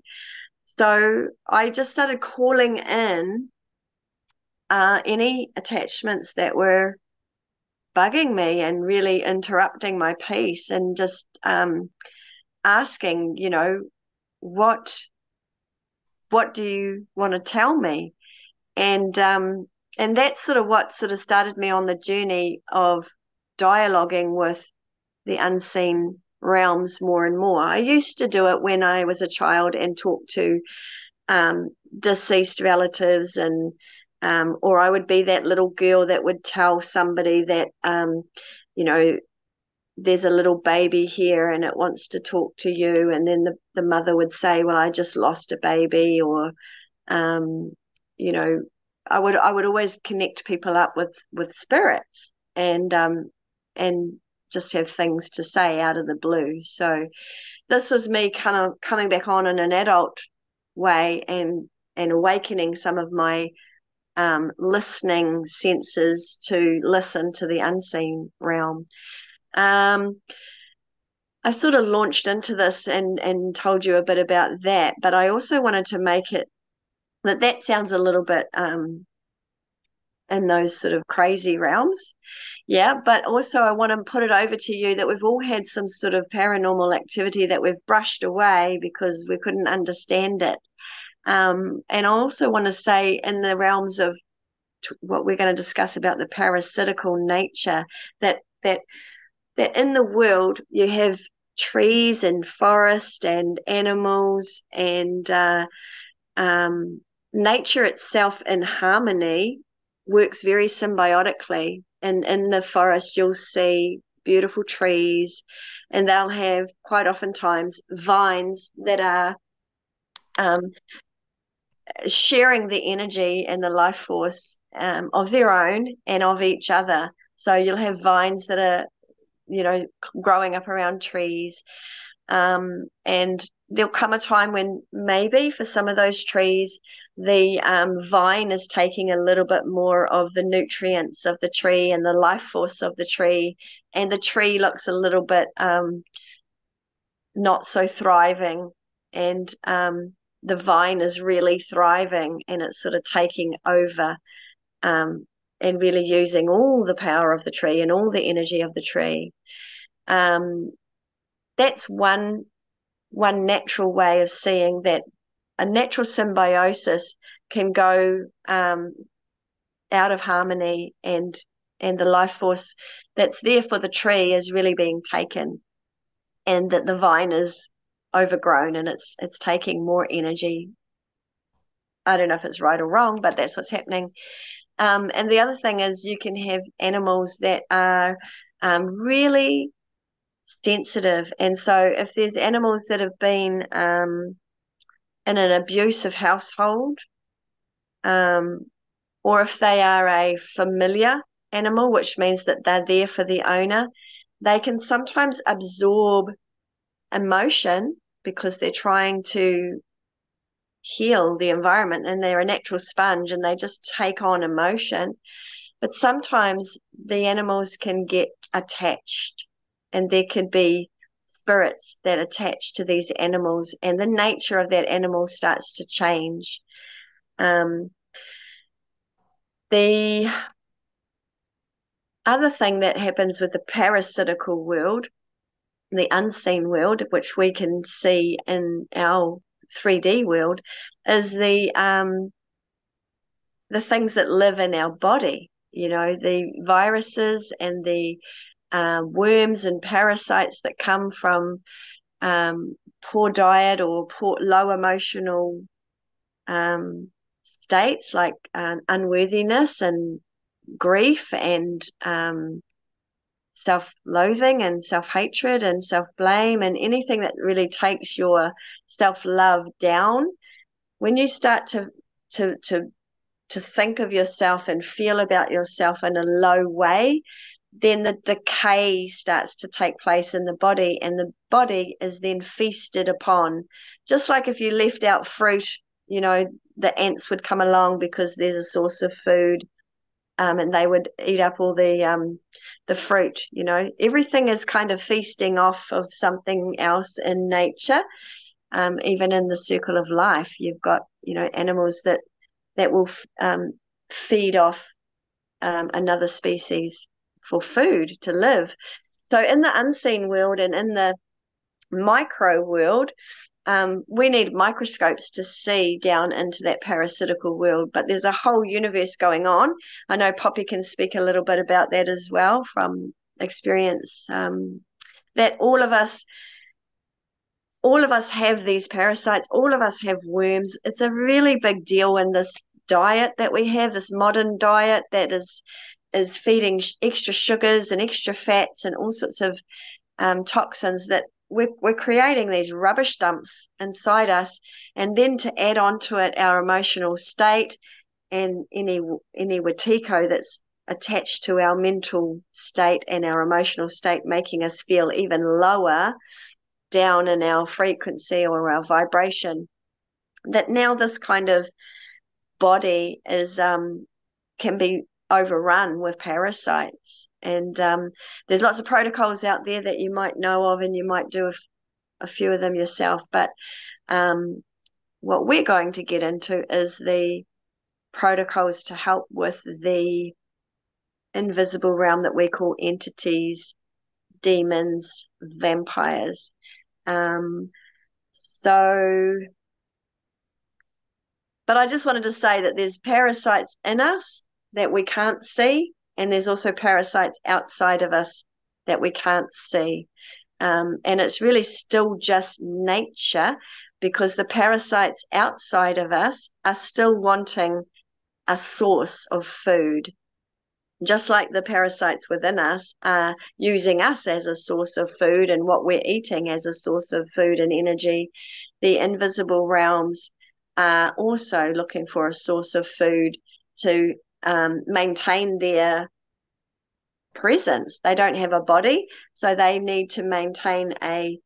So I just started calling in any attachments that were bugging me and really interrupting my peace, and just asking, what do you want to tell me? And that's sort of what sort of started me on the journey of dialoguing with the unseen realms more and more. I used to do it when I was a child and talk to um, deceased relatives, and or I would be that little girl that would tell somebody that you know, there's a little baby here and it wants to talk to you, and then the mother would say, well, I just lost a baby, or um, you know, I would always connect people up with spirits, and just have things to say out of the blue. So this was me kind of coming back on in an adult way, and awakening some of my listening senses to listen to the unseen realm. Um, I sort of launched into this and told you a bit about that, but I also wanted to make it that sounds a little bit in those sort of crazy realms. Yeah, but also I want to put it over to you that we've all had some sort of paranormal activity that we've brushed away because we couldn't understand it. And I also want to say, in the realms of what we're going to discuss about the parasitical nature, that that that in the world you have trees and forest and animals and um, nature itself in harmony works very symbiotically. And in the forest, you'll see beautiful trees, and they'll have quite oftentimes vines that are um, sharing the energy and the life force of their own and of each other. So you'll have vines that are, growing up around trees. And there'll come a time when maybe for some of those trees, the vine is taking a little bit more of the nutrients of the tree and the life force of the tree, and the tree looks a little bit not so thriving, and the vine is really thriving, and it's sort of taking over, um, and really using all the power of the tree and all the energy of the tree. Um, that's one natural way of seeing that a natural symbiosis can go out of harmony, and the life force that's there for the tree is really being taken, and that the vine is overgrown and it's taking more energy. I don't know if it's right or wrong, but that's what's happening. And the other thing is you can have animals that are really sensitive. And so if there's animals that have been in an abusive household, um, or if they are a familiar animal, which means that they're there for the owner, they can sometimes absorb emotion because they're trying to heal the environment, and they're a natural sponge and they just take on emotion. But sometimes the animals can get attached, and there could be spirits that attach to these animals, and the nature of that animal starts to change. Um, the other thing that happens with the parasitical world, the unseen world, which we can see in our 3D world, is the things that live in our body. The viruses and the worms and parasites that come from poor diet or poor low emotional states, like unworthiness and grief and self-loathing and self-hatred and self-blame, and anything that really takes your self-love down. When you start to to to think of yourself and feel about yourself in a low way, then the decay starts to take place in the body, and the body is then feasted upon. Just like if you left out fruit, the ants would come along because there's a source of food, and they would eat up all the fruit. Everything is kind of feasting off of something else in nature. Even in the circle of life, you've got animals that will feed off another species for food to live. So in the unseen world and in the micro world, we need microscopes to see down into that parasitical world, but there's a whole universe going on. I know Poppy can speak a little bit about that as well from experience that all of us have these parasites, all of us have worms. It's a really big deal in this diet that we have, this modern diet that is feeding extra sugars and extra fats and all sorts of toxins, that we're creating these rubbish dumps inside us. And then to add on to it our emotional state and any watiko that's attached to our mental state and our emotional state, making us feel even lower down in our frequency or our vibration, that now this kind of body is can be overrun with parasites. And there's lots of protocols out there that you might know of, and you might do a few of them yourself. But what we're going to get into is the protocols to help with the invisible realm that we call entities, demons, vampires. So, but I just wanted to say that there's parasites in us that we can't see, and there's also parasites outside of us that we can't see. And it's really still just nature, because the parasites outside of us are still wanting a source of food, just like the parasites within us are using us as a source of food and what we're eating as a source of food and energy. The invisible realms are also looking for a source of food to maintain their presence. They don't have a body, so they need to maintain a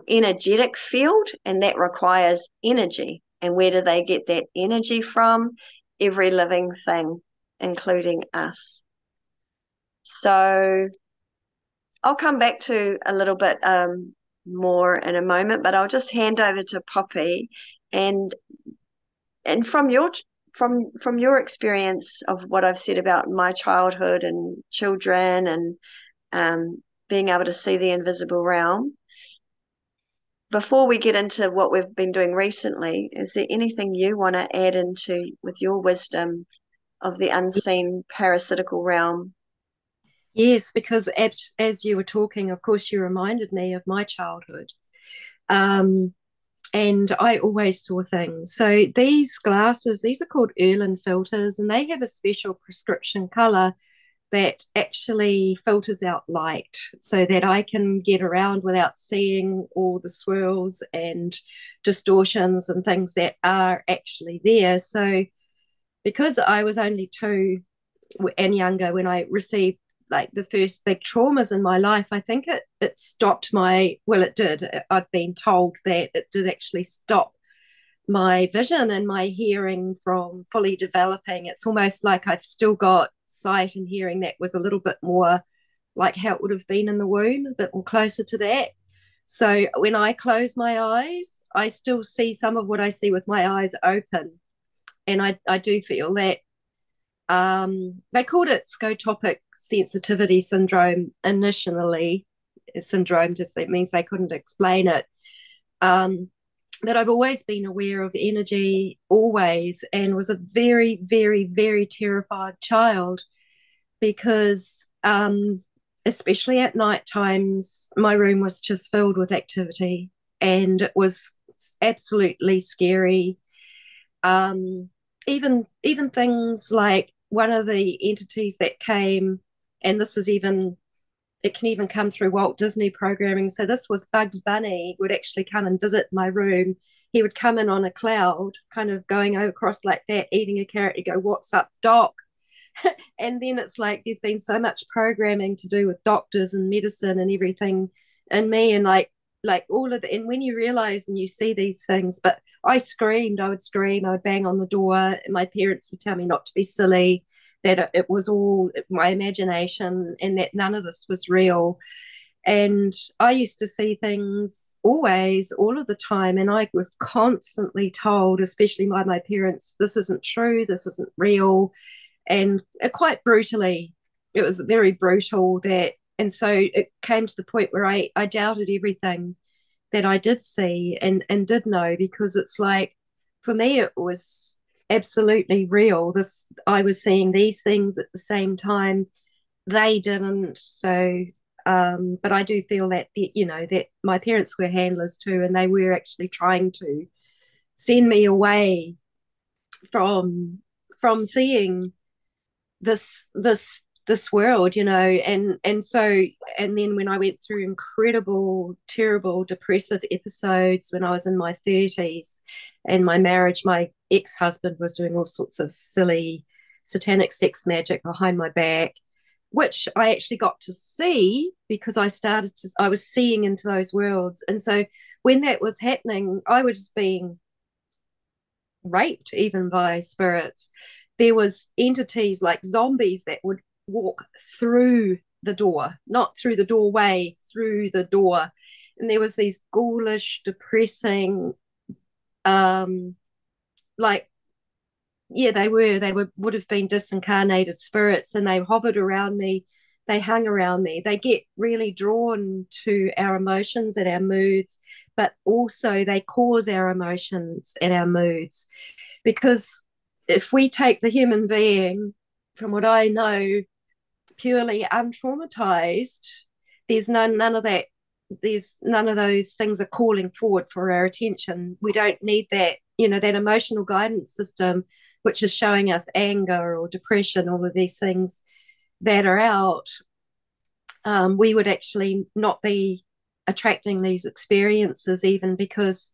energetic field, and that requires energy. And where do they get that energy from? Every living thing, including us. So I'll come back to a little bit more in a moment, but I'll just hand over to Poppy, and from your experience of what I've said about my childhood and children and being able to see the invisible realm. Before we get into what we've been doing recently, is there anything you want to add into with your wisdom of the unseen parasitical realm? Yes, because as you were talking, of course, you reminded me of my childhood. Um, and I always saw things. So these glasses, these are called Erlen filters, and they have a special prescription color that actually filters out light so that I can get around without seeing all the swirls and distortions and things that are actually there. So because I was only 2 and younger when I received like the first big traumas in my life, I think it stopped my, well, it did. I've been told that it did actually stop my vision and my hearing from fully developing. It's almost like I've still got sight and hearing that was a little bit more like how it would have been in the womb, a bit more closer to that. So when I close my eyes, I still see some of what I see with my eyes open. And I do feel that they called it scotopic sensitivity syndrome initially. Syndrome just that means they couldn't explain it. But I've always been aware of energy, always, and was a very, very, very terrified child because, especially at night times, my room was just filled with activity and it was absolutely scary. Even things like one of the entities that came, and this is even it can even come through Walt Disney programming. So this was Bugs Bunny would actually come and visit my room. He would come in on a cloud, kind of going across like that, eating a carrot. He'd go, "What's up, Doc?" And then it's like there's been so much programming to do with doctors and medicine and everything in me, and like all of the, and when you realize and you see these things, but I screamed, I would scream, I would bang on the door, and my parents would tell me not to be silly, that it was all my imagination and that none of this was real. And I used to see things always, all of the time, and I was constantly told, especially by my parents, this isn't true, this isn't real. And quite brutally, it was very brutal that, and so it came to the point where I doubted everything that I did see and did know, because it's like, for me, it was absolutely real. This, I was seeing these things at the same time. They didn't. So But I do feel that that my parents were handlers too, and they were actually trying to send me away from seeing this world, and so, and then when I went through incredible, terrible, depressive episodes when I was in my 30s, and my marriage, my ex-husband was doing all sorts of silly satanic sex magic behind my back, which I actually got to see because I was seeing into those worlds. And so when that was happening, I was being raped even by spirits. There was entities like zombies that would walk through the door, not through the doorway, through the door. And there was these ghoulish, depressing, um, like, yeah, they would have been disincarnated spirits, and they hovered around me. They hung around me. They get really drawn to our emotions and our moods, but also they cause our emotions and our moods. Because if we take the human being, from what I know, purely untraumatized, there's none of that. There's none of those things are calling forward for our attention. We don't need that, that emotional guidance system, which is showing us anger or depression, all of these things that are out. We would actually not be attracting these experiences, even because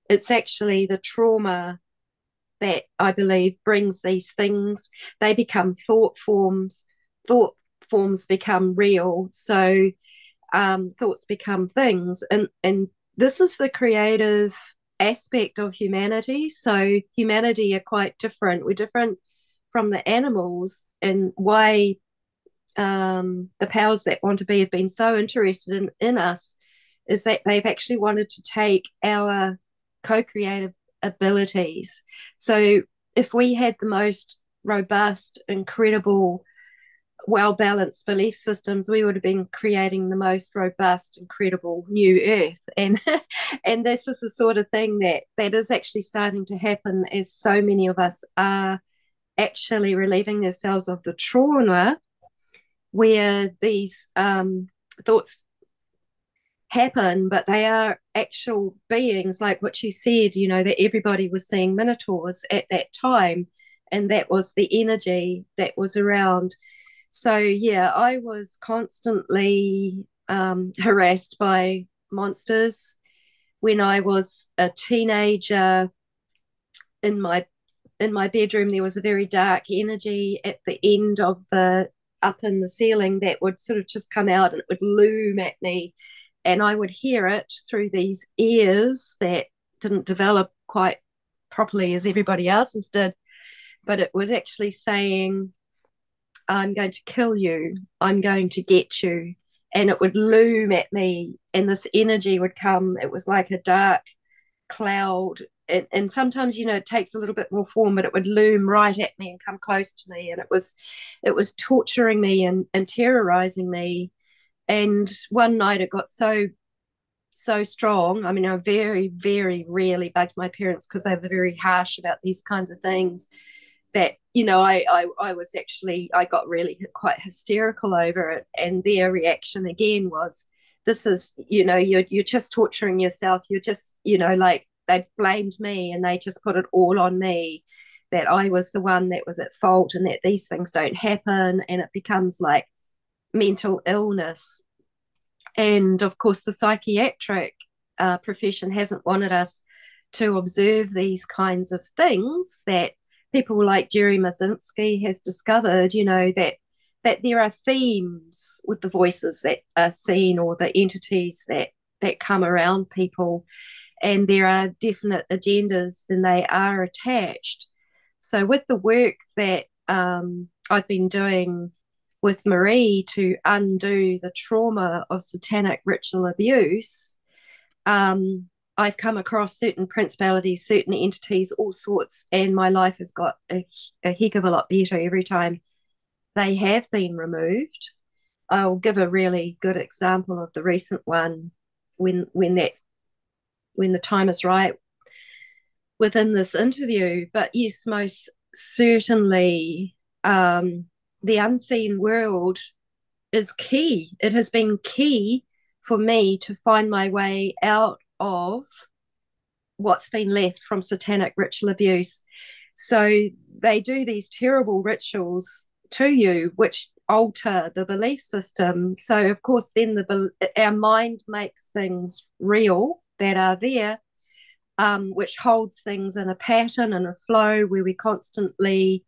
it's actually the trauma that I believe brings these things. They become thought forms. Thought forms become real. So thoughts become things, and this is the creative aspect of humanity. So humanity are quite different. We're different from the animals, and why the powers that want to be have been so interested in us is that they've actually wanted to take our co-creative abilities. So if we had the most robust, incredible, well balanced belief systems, we would have been creating the most robust, incredible new earth. And and this is the sort of thing that is actually starting to happen, as so many of us are actually relieving themselves of the trauma where these thoughts happen, but they are actual beings, like what you said, that everybody was seeing minotaurs at that time, and that was the energy that was around. So, yeah, I was constantly harassed by monsters when I was a teenager. In my bedroom, there was a very dark energy at the end of the up in the ceiling that would sort of just come out, and it would loom at me, and I would hear it through these ears that didn't develop quite properly as everybody else's did, but it was actually saying, I'm going to kill you, I'm going to get you. And it would loom at me, and this energy would come. It was like a dark cloud. And sometimes, it takes a little bit more form, but it would loom right at me and come close to me. And it was torturing me and terrorizing me. And one night it got so strong. I mean, I very, very rarely bugged my parents because they were very harsh about these kinds of things, that I was actually, I got really quite hysterical over it, and their reaction again was, this is, you're just torturing yourself, you're just, like, they blamed me and they just put it all on me, that I was the one that was at fault and that these things don't happen, and it becomes like mental illness. And of course the psychiatric profession hasn't wanted us to observe these kinds of things, that people like Jerry Mazinski has discovered, that there are themes with the voices that are seen, or the entities that come around people, and there are definite agendas, and they are attached. So with the work that I've been doing with Marie to undo the trauma of satanic ritual abuse, I've come across certain principalities, certain entities, all sorts, and my life has got a heck of a lot better every time they have been removed. I'll give a really good example of the recent one when the time is right within this interview. But yes, most certainly, the unseen world is key. It has been key for me to find my way out of what's been left from satanic ritual abuse. So they do these terrible rituals to you, which alter the belief system. So of course, then our mind makes things real that are there, which holds things in a pattern and a flow where we constantly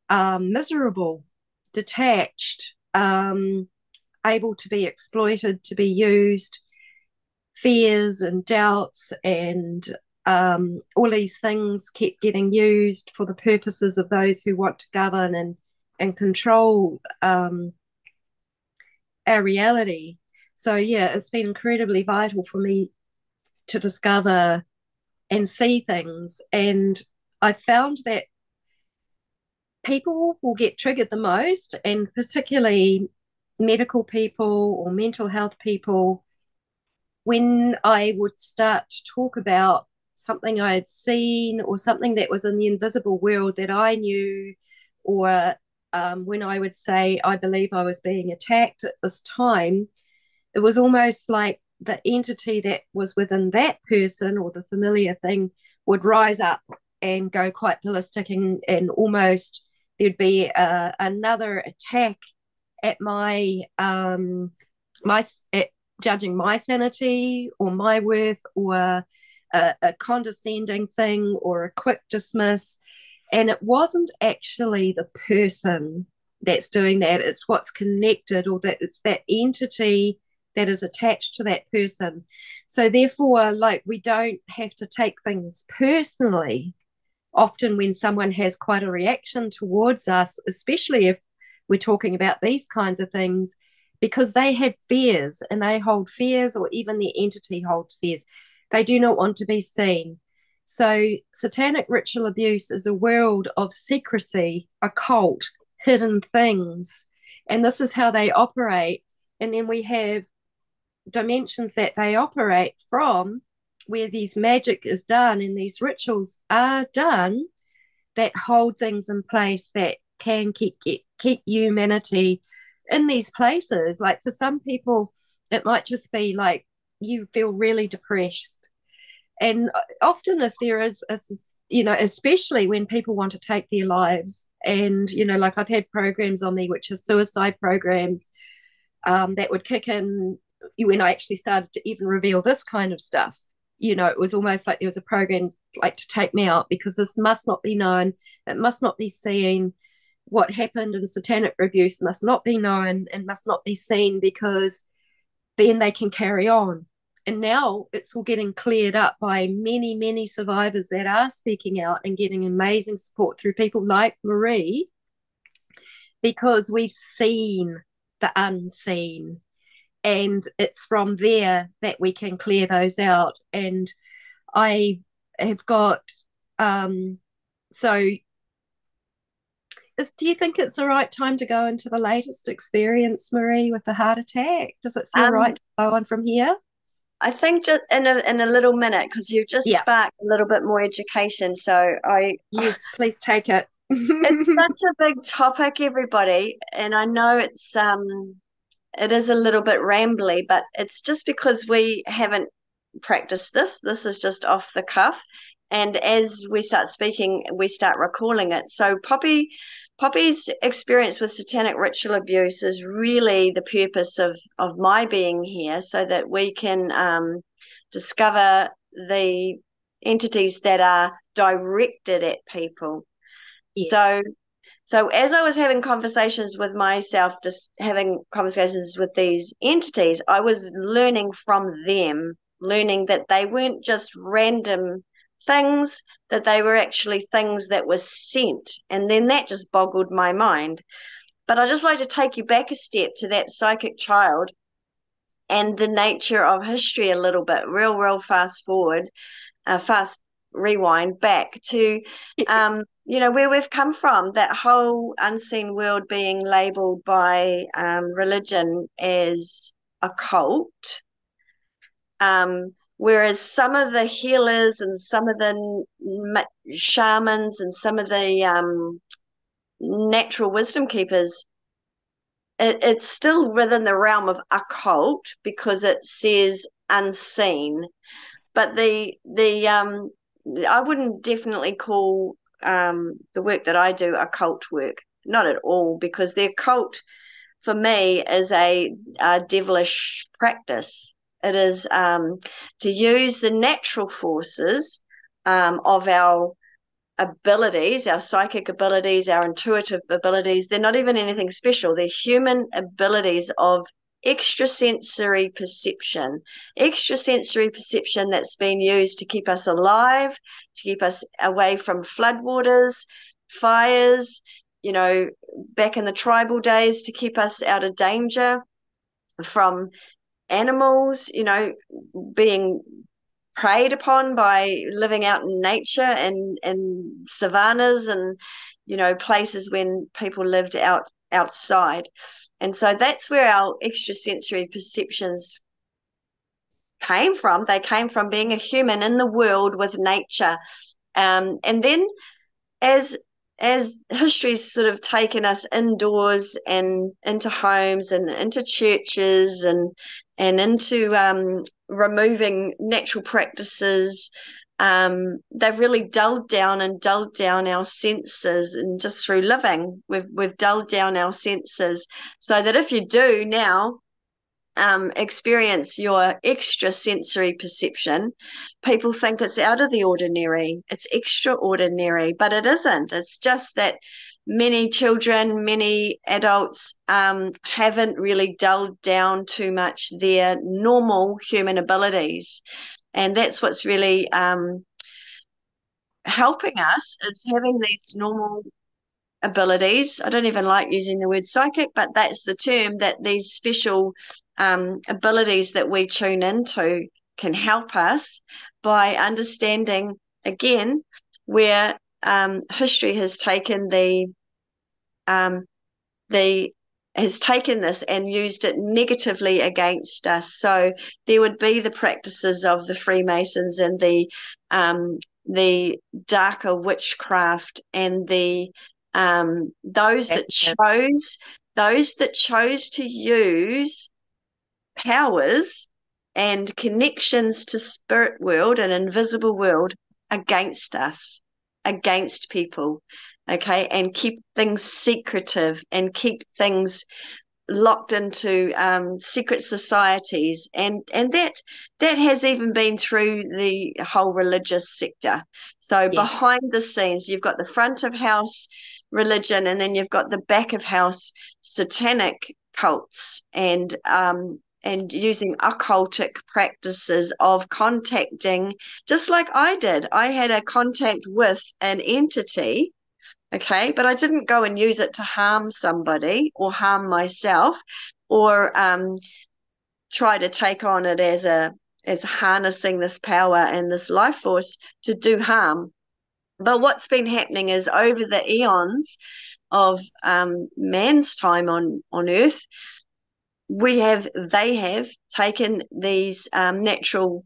miserable, detached, able to be exploited, to be used, fears and doubts and all these things kept getting used for the purposes of those who want to govern and control our reality. So yeah, it's been incredibly vital for me to discover and see things. And I found that people will get triggered the most, and particularly medical people or mental health people, when I would start to talk about something I had seen or something that was in the invisible world that I knew, or when I would say, I believe I was being attacked at this time, it was almost like the entity that was within that person or the familiar thing would rise up and go quite ballistic, and almost there'd be another attack at at judging my sanity or my worth, or a condescending thing or a quick dismiss. And it wasn't actually the person that's doing that, it's what's connected, or that it's that entity that is attached to that person. So therefore, like, we don't have to take things personally often when someone has quite a reaction towards us, especially if we're talking about these kinds of things, because they have fears and they hold fears, or even the entity holds fears. They do not want to be seen. So, satanic ritual abuse is a world of secrecy, occult, hidden things. And this is how they operate. And then we have dimensions that they operate from, where these magic is done and these rituals are done, that hold things in place that can keep humanity in these places. Like, for some people, it might just be like you feel really depressed. And often, if there is, especially when people want to take their lives, and, like, I've had programs on me, which are suicide programs, that would kick in when I actually started to even reveal this kind of stuff. It was almost like there was a program like to take me out, because this must not be known. It must not be seen. What happened in satanic abuse must not be known and must not be seen, because then they can carry on. And now it's all getting cleared up by many, many survivors that are speaking out and getting amazing support through people like Marie, because we've seen the unseen. And it's from there that we can clear those out. And I have got, so do you think it's the right time to go into the latest experience, Marie, with the heart attack? Does it feel right Um, to go on from here? I think just in a little minute, because you've just Yeah. sparked a little bit more education. So Yes, please take it. it's such a big topic, everybody, and I know it is a little bit rambly, but it's just because we haven't practiced this. This is just off the cuff. And as we start speaking, we start recalling it. So Poppy's experience with satanic ritual abuse is really the purpose of my being here, so that we can discover the entities that are directed at people. Yes. So so as I was having conversations with myself, just having conversations with these entities, I was learning from them, learning that they weren't just random things, that they were actually things that were sent. And then that just boggled my mind. But I'd just like to take you back a step to that psychic child and the nature of history a little bit, real fast forward, fast rewind back to where we've come from, that whole unseen world being labeled by religion as a cult, whereas some of the healers and some of the shamans and some of the natural wisdom keepers, it's still within the realm of occult because it says unseen, but the I wouldn't definitely call the work that I do occult work, not at all, because the occult for me is a devilish practice. It is to use the natural forces of our abilities, our psychic abilities, our intuitive abilities. They're not even anything special. They're human abilities of extrasensory perception that's been used to keep us alive, to keep us away from floodwaters, fires, back in the tribal days, to keep us out of danger from animals, being preyed upon by living out in nature and savannas and places when people lived outside. And so that's where our extrasensory perceptions came from. They came from being a human in the world with nature. And then as history's sort of taken us indoors and into homes and into churches and into removing natural practices, they've really dulled down our senses, and just through living, we've dulled down our senses, so that if you do now experience your extrasensory perception, people think it's out of the ordinary, it's extraordinary, but it isn't. It's just that many children, many adults haven't really dulled down too much their normal human abilities. And that's what's really helping us, is having these normal abilities. I don't even like using the word psychic, but that's the term, that these special abilities that we tune into can help us by understanding, again, where history has taken the has taken this and used it negatively against us. So there would be the practices of the Freemasons and the darker witchcraft and the those that chose to use powers and connections to spirit world and invisible world against us, against people, okay, and keep things secretive and keep things locked into secret societies, and that has even been through the whole religious sector. So Yeah. behind the scenes, you've got the front of house religion, and then you've got the back of house satanic cults, and using occultic practices of contacting, just like I did. I had a contact with an entity. Okay, but I didn't go and use it to harm somebody or harm myself, or try to take on it as harnessing this power and this life force to do harm. But what's been happening is, over the eons of man's time on Earth, they have taken these natural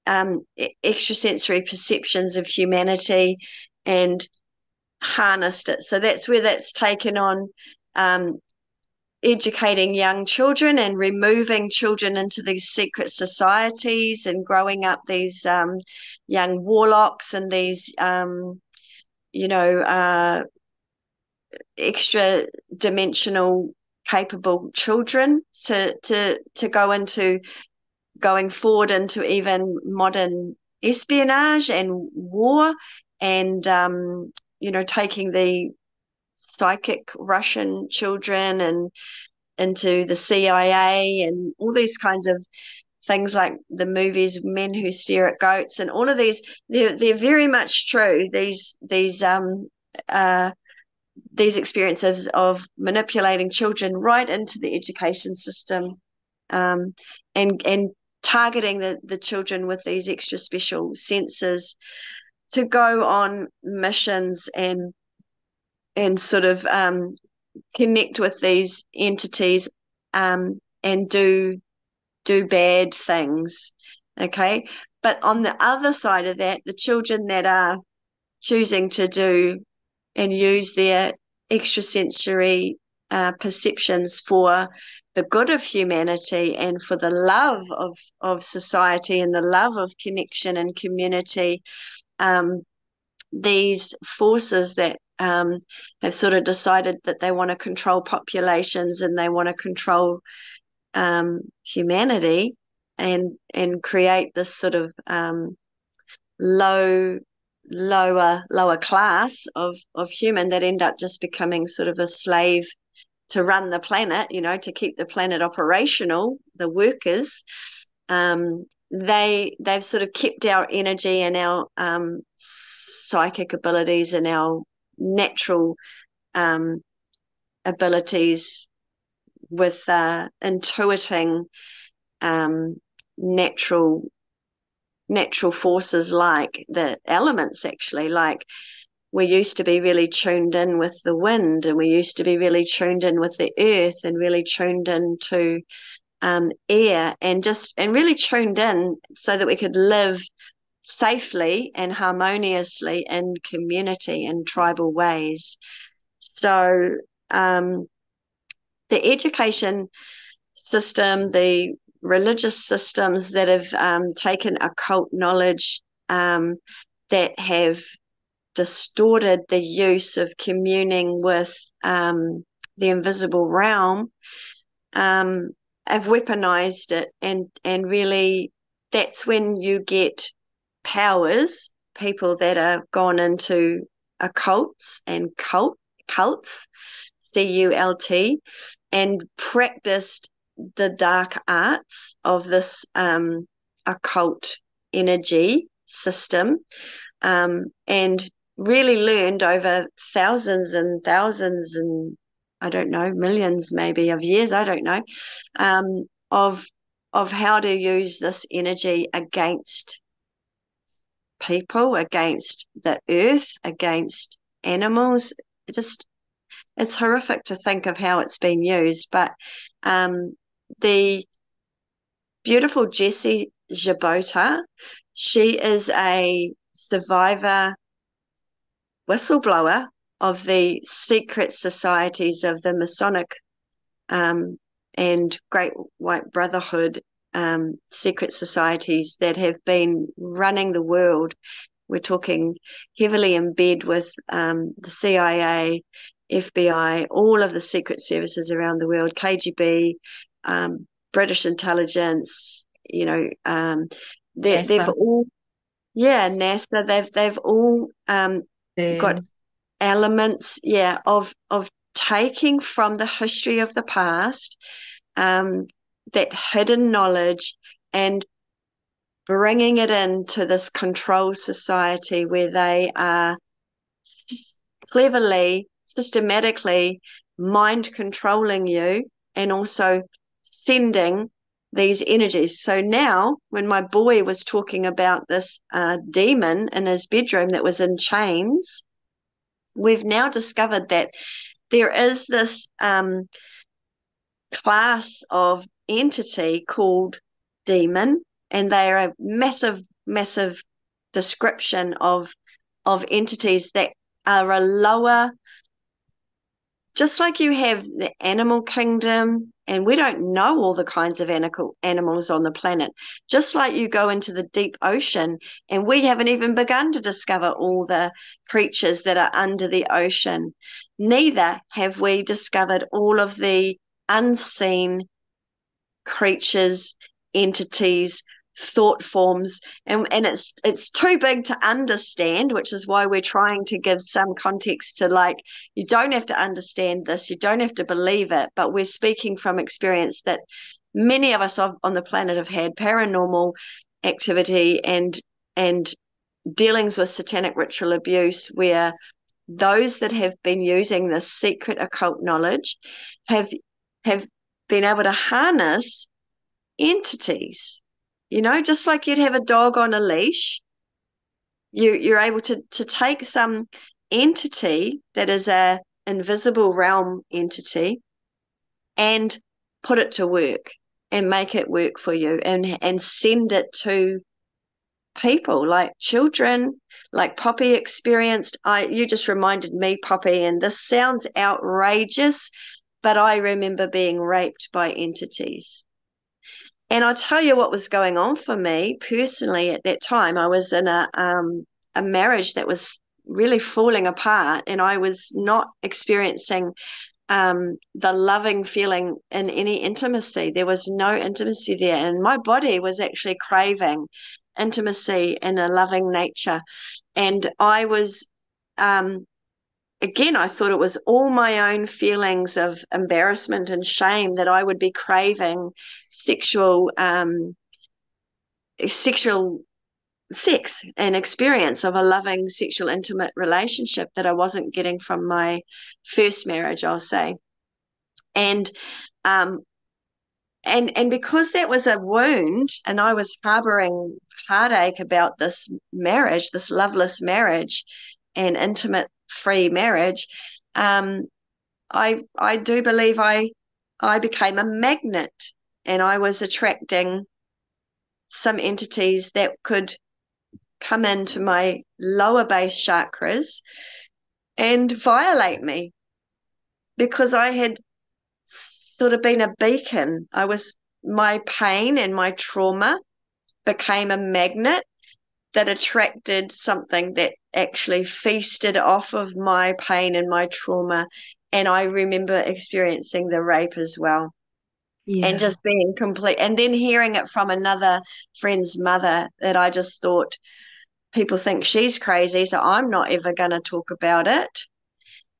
extrasensory perceptions of humanity and harnessed it. So that's where that's taken on educating young children and removing children into these secret societies and growing up these young warlocks and these you know extra dimensional capable children to going forward into even modern espionage and war, and taking the psychic Russian children and into the CIA and all these kinds of things, like the movies Men Who Stare at Goats and all of these. They're very much true. These experiences of manipulating children right into the education system, and targeting the children with these extra special senses to go on missions and sort of connect with these entities, and do bad things. Okay, but on the other side of that, the children that are choosing to do and use their extrasensory perceptions for the good of humanity and for the love of society and the love of connection and community, these forces that have sort of decided that they want to control populations and they want to control humanity and create this sort of lower class of human that end up just becoming sort of a slave to run the planet, to keep the planet operational, the workers. They've sort of kept our energy and our psychic abilities and our natural abilities with intuiting natural forces like the elements, actually. Like, we used to be really tuned in with the wind, and we used to be really tuned in with the earth, and really tuned into air, and really tuned in so that we could live safely and harmoniously in community in tribal ways. So the education system, the religious systems that have taken occult knowledge, that have distorted the use of communing with the invisible realm, have weaponized it, and really that's when you get powers, people that have gone into occults and cults, CULT, and practiced the dark arts of this occult energy system, and really learned over thousands and thousands and I don't know, millions maybe of years, I don't know, of how to use this energy against people, against the earth, against animals. It's horrific to think of how it's been used. But the beautiful Jessie Jabota, she is a survivor whistleblower of the secret societies of the Masonic and Great White Brotherhood secret societies that have been running the world. We're talking heavily in bed with the CIA, FBI, all of the secret services around the world, KGB, British intelligence, they've NASA. all, NASA, they've all got elements, of taking from the history of the past, that hidden knowledge, and bringing it into this control society where they are cleverly, systematically mind controlling you, and also sending these energies. So now, when my boy was talking about this demon in his bedroom that was in chains, we've now discovered that there is this class of entity called demon, and they are a massive description of entities that are a lower, just like you have the animal kingdom, and we don't know all the kinds of animals on the planet, just like you go into the deep ocean, and we haven't even begun to discover all the creatures that are under the ocean. Neither have we discovered all of the unseen creatures, entities, thought forms, and it's too big to understand, which is why we're trying to give some context to, like, you don't have to understand this, you don't have to believe it, but we're speaking from experience that many of us on the planet have had paranormal activity and dealings with satanic ritual abuse, where those that have been using this secret occult knowledge have been able to harness entities. Just like you'd have a dog on a leash, you're able to take some entity that is a invisible realm entity and put it to work and make it work for you, and send it to people, like children, like Poppy experienced. You just reminded me, Poppy, and this sounds outrageous, but I remember being raped by entities. And I'll tell you what was going on for me personally at that time. I was in a marriage that was really falling apart, and I was not experiencing the loving feeling in any intimacy. There was no intimacy there, and my body was actually craving intimacy in a loving nature. And I was, again, I thought it was all my own feelings of embarrassment and shame that I would be craving sexual, sexual sex and experience of a loving, sexual, intimate relationship that I wasn't getting from my first marriage, I'll say. And um, and because that was a wound, and I was harboring heartache about this marriage, this loveless marriage, and intimate, free marriage, um, I do believe I became a magnet, and I was attracting some entities that could come into my lower base chakras and violate me because I had sort of been a beacon. My pain and my trauma became a magnet that attracted something that actually feasted off of my pain and my trauma. And I remember experiencing the rape as well. And Yeah. just being complete, and then hearing it from another friend's mother that I just thought, people think she's crazy, so I'm not ever going to talk about it.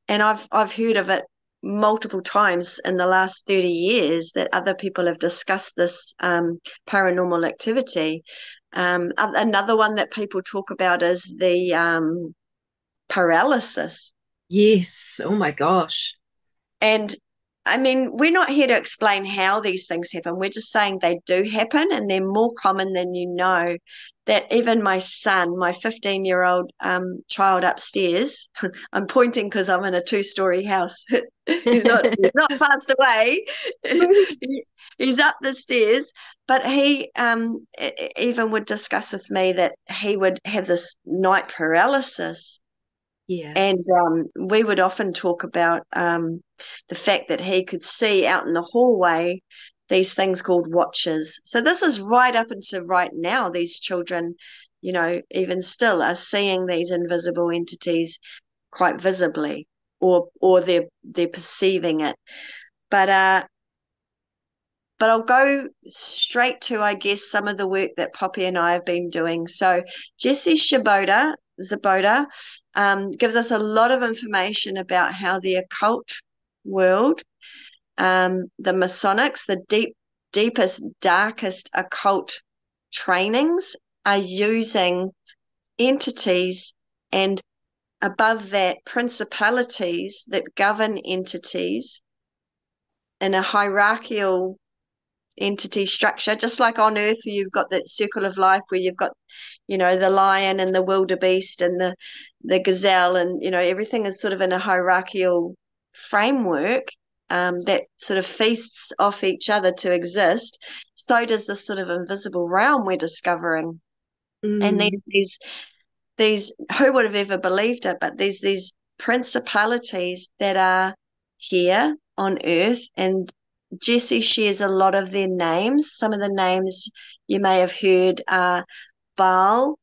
And I've heard of it multiple times in the last 30 years that other people have discussed this paranormal activity. Another one that people talk about is the paralysis. Yes. Oh my gosh. And I mean, we're not here to explain how these things happen. We're just saying they do happen, and they're more common than you know. That even my son, my 15-year-old child upstairs, I'm pointing because I'm in a two-story house. He's not passed away. He's up the stairs, but he even would discuss with me that he would have this night paralysis. Yeah. And we would often talk about the fact that he could see out in the hallway these things called watches. So this is right up into right now. These children, even still are seeing these invisible entities quite visibly, or they're perceiving it. But I'll go straight to, I guess, some of the work that Poppy and I have been doing. So Jesse Zaboda gives us a lot of information about how the occult world, the Masonics, the deepest, darkest occult trainings are using entities, and above that, principalities that govern entities in a hierarchical entity structure, just like on Earth, where you've got that circle of life, where you've got, the lion and the wildebeest and the gazelle, and everything is sort of in a hierarchical framework that sort of feasts off each other to exist. So does this sort of invisible realm we're discovering, and Mm. these who would have ever believed it, but there's these principalities that are here on Earth, and Jesse shares a lot of their names. Some of the names you may have heard are Baal,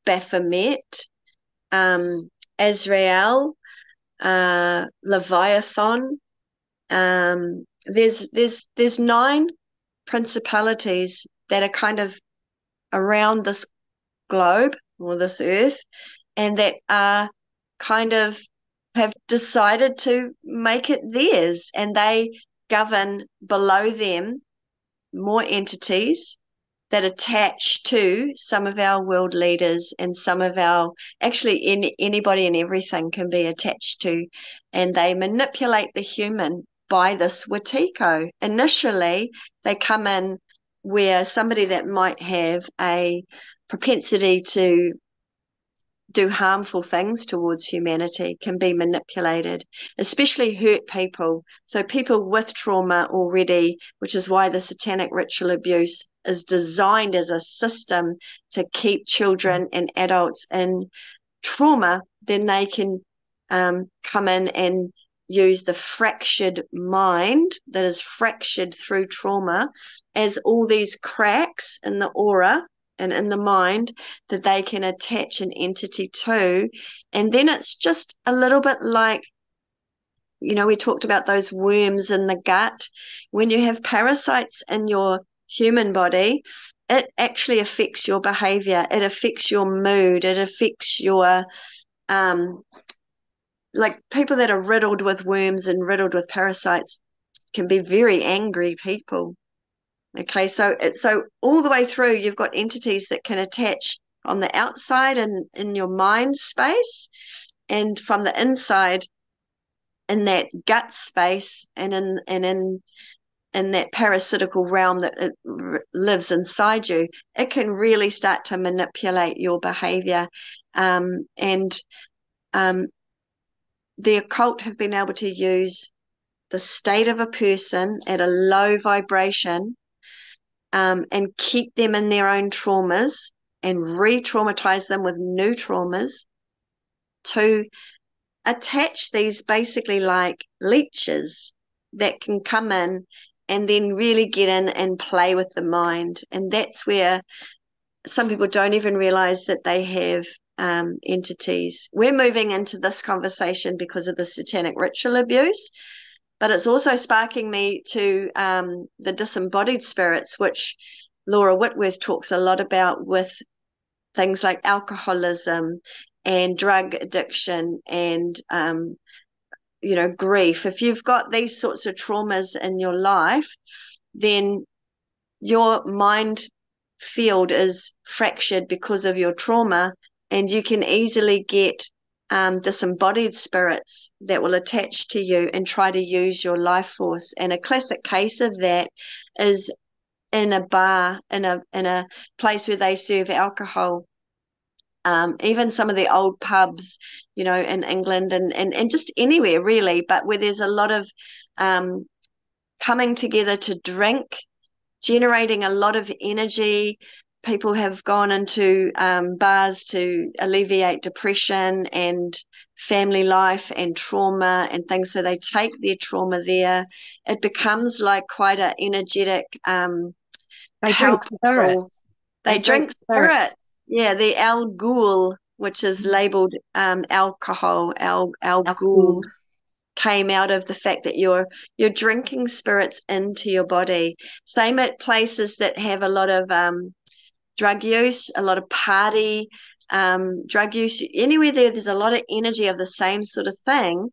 Baphomet, Azrael, Leviathan. There's nine principalities that are kind of around this globe or this earth, and that are kind of have decided to make it theirs, and they govern below them more entities that attach to some of our world leaders, and some of our, actually anybody and everything can be attached to, and they manipulate the human by this Watiko. Initially, they come in where somebody that might have a propensity to do harmful things towards humanity can be manipulated, especially hurt people. So people with trauma already, which is why the satanic ritual abuse is designed as a system to keep children and adults in trauma, then they can come in and use the fractured mind that is fractured through trauma as all these cracks in the aura and in the mind that they can attach an entity to. And then it's just a little bit like, we talked about those worms in the gut. When you have parasites in your human body, it actually affects your behavior. It affects your mood. It affects your, um, like people that are riddled with worms and riddled with parasites can be very angry people. Okay, so all the way through, you've got entities that can attach on the outside and in your mind space, and from the inside in that gut space, and in that parasitical realm that it lives inside you. It can really start to manipulate your behavior, and the occult have been able to use the state of a person at a low vibration, and keep them in their own traumas and re-traumatize them with new traumas to attach these basically like leeches that can come in and then really get in and play with the mind. And that's where some people don't even realize that they have entities. We're moving into this conversation because of the satanic ritual abuse, but it's also sparking me to the disembodied spirits, which Laura Whitworth talks a lot about with things like alcoholism and drug addiction and grief. If you've got these sorts of traumas in your life, then your mind field is fractured because of your trauma, and you can easily get disembodied spirits that will attach to you and try to use your life force. And a classic case of that is in a bar, in a place where they serve alcohol. Even some of the old pubs, in England and just anywhere really, but where there's a lot of um, coming together to drink, generating a lot of energy. People have gone into bars to alleviate depression and family life and trauma and things. So they take their trauma there. It becomes like quite an energetic, They drink palpable. spirits. They They drink drink spirit. spirits. Yeah, the Al Ghul, which is labeled alcohol, Al Ghul, Alcohol. came out of the fact that you're drinking spirits into your body. Same at places that have a lot of drug use, a lot of party drug use. Anywhere there's a lot of energy of the same sort of thing,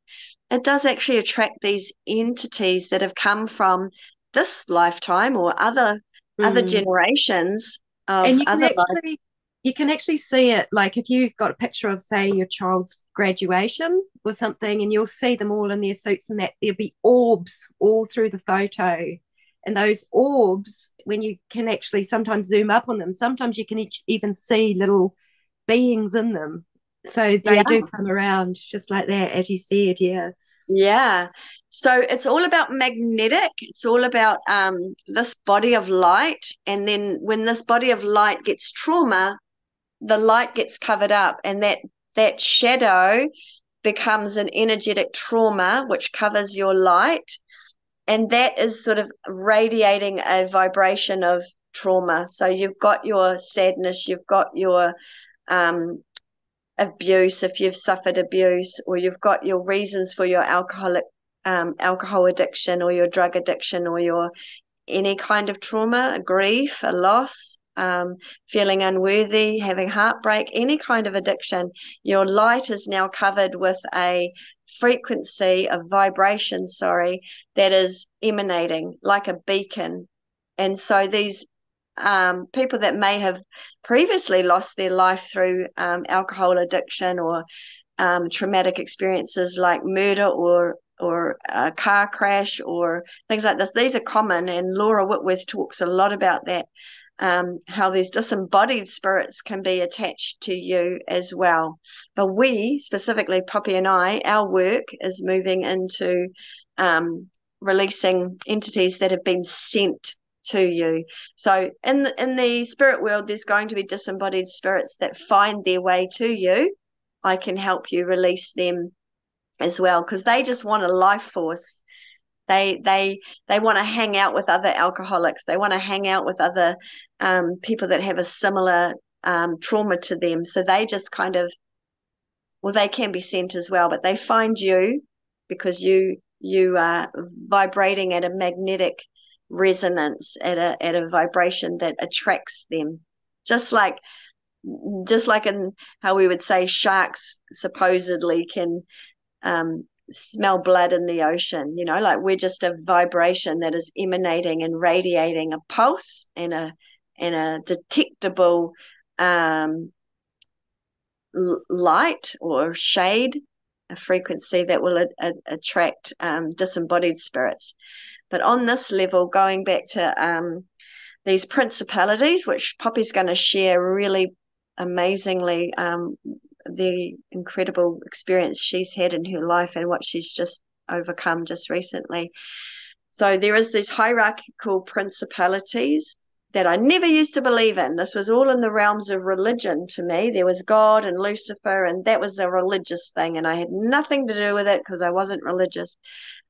it does actually attract these entities that have come from this lifetime or other Mm. generations of And other lives. you can actually see it, like if you've got a picture of, say, your child's graduation or something, and you'll see them all in their suits, and that there'll be orbs all through the photo. And those orbs, when you can actually sometimes zoom up on them, sometimes you can even see little beings in them. So they Yeah. do come around just like that, as you said. Yeah. Yeah. So it's all about magnetic. It's all about this body of light. And then when this body of light gets trauma, the light gets covered up, and that shadow becomes an energetic trauma which covers your light. And that is sort of radiating a vibration of trauma. So you've got your sadness, you've got your um, abuse if you've suffered abuse, or you've got your reasons for your alcohol addiction or your drug addiction or your any kind of trauma, a grief, a loss, feeling unworthy, having heartbreak, any kind of addiction. Your light is now covered with a frequency of vibration, that is emanating like a beacon. And so these people that may have previously lost their life through alcohol addiction or traumatic experiences like murder or a car crash or things like this. These are common, and Laura Whitworth talks a lot about that, how these disembodied spirits can be attached to you as well. But we, specifically Poppy and I, our work is moving into releasing entities that have been sent to you. So in the spirit world, there's going to be disembodied spirits that find their way to you. I can help you release them as well, because they just want a life force. They want to hang out with other alcoholics. They want to hang out with other people that have a similar trauma to them. So they just kind of, well, they can be sent as well, but they find you because you are vibrating at a magnetic resonance, at a vibration that attracts them. Just like just like in how we would say sharks supposedly can smell blood in the ocean, like we're just a vibration that is emanating and radiating a pulse and a detectable um, light or shade, a frequency that will attract disembodied spirits. But on this level, going back to these principalities, which Poppy's going to share really amazingly, the incredible experience she's had in her life and what she's just overcome just recently. So there is these hierarchical principalities that I never used to believe in. This was all in the realms of religion to me. There was God and Lucifer, and that was a religious thing, and I had nothing to do with it because I wasn't religious.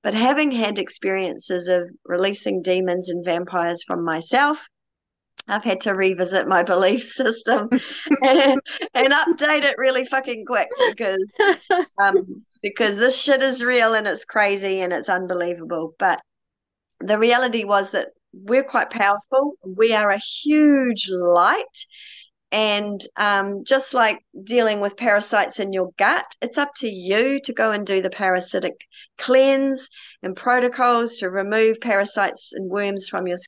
But having had experiences of releasing demons and vampires from myself, I've had to revisit my belief system and update it really fucking quick because this shit is real and it's crazy and it's unbelievable. But the reality was that we're quite powerful. We are a huge light. And just like dealing with parasites in your gut, it's up to you to go and do the parasitic cleanse and protocols to remove parasites and worms from your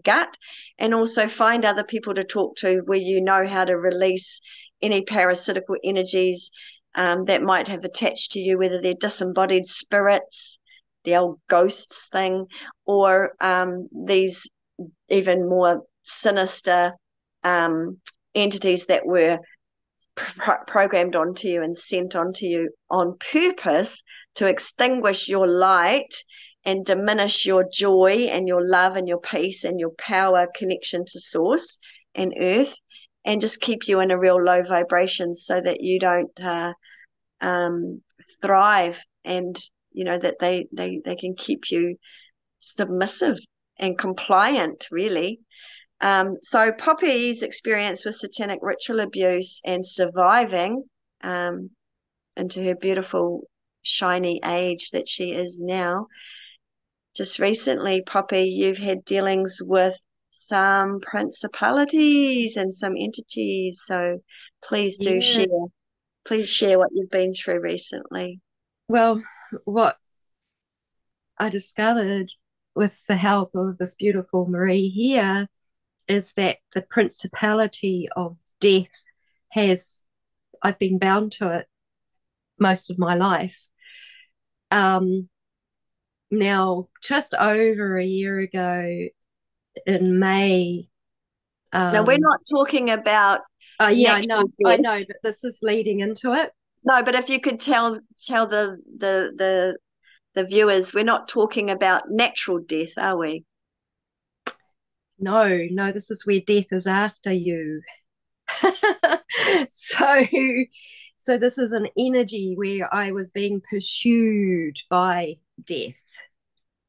gut, and also find other people to talk to where you know how to release any parasitical energies that might have attached to you, whether they're disembodied spirits, the old ghosts thing, or these even more sinister entities that were programmed onto you and sent onto you on purpose to extinguish your light and diminish your joy and your love and your peace and your power connection to source and earth, and just keep you in a real low vibration so that you don't thrive, and that they can keep you submissive and compliant, really. So Poppy's experience with satanic ritual abuse and surviving into her beautiful, shiny age that she is now. Just recently, Poppy, you've had dealings with some principalities and some entities. So please do Yeah. share. Please share what you've been through recently. Well, what I discovered with the help of this beautiful Marie here is that the principality of death has, I've been bound to it most of my life. Um, Now, just over a year ago in May, Now, we're um, not talking about yeah, natural I death. know, but this is leading into it. No, but if you could tell the viewers, we're not talking about natural death, are we? No, this is where death is after you. so, so this is an energy where I was being pursued by death,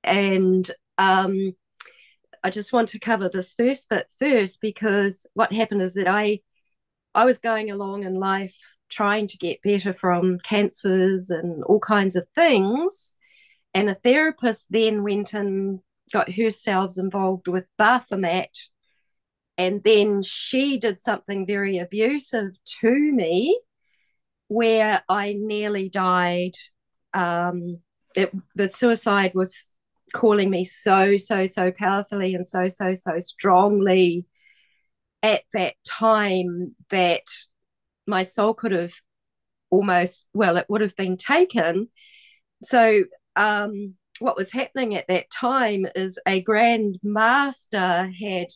and I just want to cover this first bit first because what happened is that I was going along in life trying to get better from cancers and all kinds of things. And a therapist then went and got herself involved with Baphomet. And then she did something very abusive to me where I nearly died. The suicide was calling me so powerfully and so strongly at that time that my soul could have almost, well, it would have been taken. So, what was happening at that time is a grand master had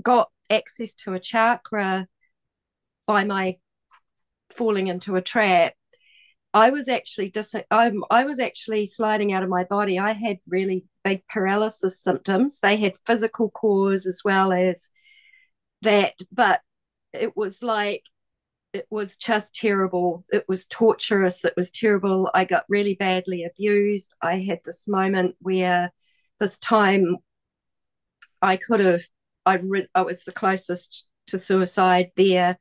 got access to a chakra by my falling into a trap. I was actually sliding out of my body. I had really big paralysis symptoms. They had physical cause as well as that, but it was like it was just terrible. It was torturous. It was terrible. I got really badly abused. I had this moment where this time I could have, I was the closest to suicide there.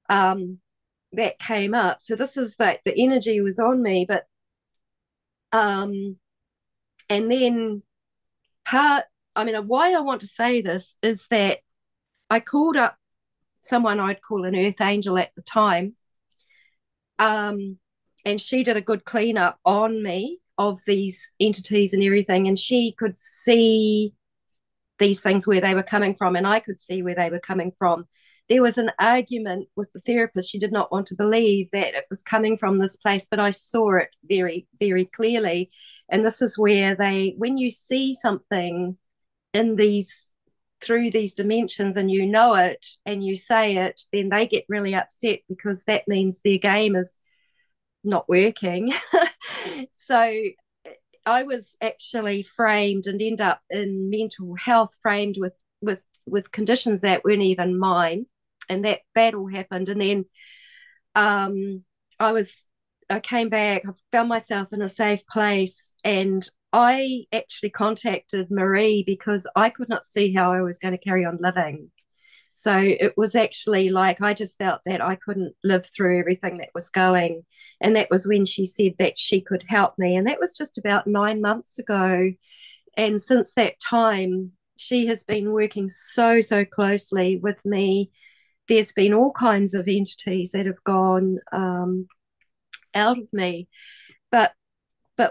Um, that came up. So this is like the energy was on me, but um, and then part. I mean, why I want to say this is that I called up someone I'd call an earth angel at the time, um, and she did a good cleanup on me of these entities and everything, and she could see these things where they were coming from, and I could see where they were coming from. There was an argument with the therapist. She did not want to believe that it was coming from this place, but I saw it very, very clearly. And this is where when you see something in these, through these dimensions and you know it and you say it, then they get really upset because that means their game is not working. So I was actually framed and end up in mental health, framed with conditions that weren't even mine, and that all happened. And then um, I was I came back. I found myself in a safe place, and I actually contacted Marie because I could not see how I was going to carry on living. So it was actually like I just felt that I couldn't live through everything that was going. And that was when she said that she could help me. And that was just about 9 months ago. And since that time, she has been working so, so closely with me. There's been all kinds of entities that have gone out of me. But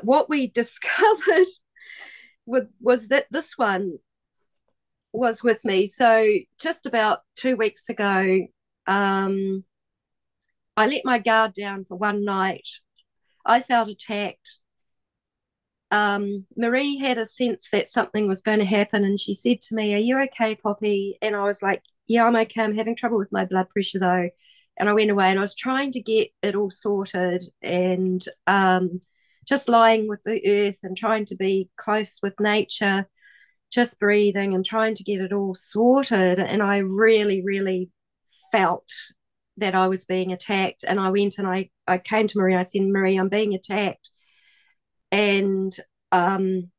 what we discovered was that this one was with me. So just about 2 weeks ago, um, I let my guard down for one night. I felt attacked. Marie had a sense that something was going to happen, and she said to me, "Are you okay, Poppy?" And I was like, "Yeah, I'm okay. I'm having trouble with my blood pressure, though." And I went away, and I was trying to get it all sorted, and just lying with the earth and trying to be close with nature, just breathing and trying to get it all sorted. And I really, really felt that I was being attacked. And I went and I came to Marie. I said, "Marie, I'm being attacked." And um,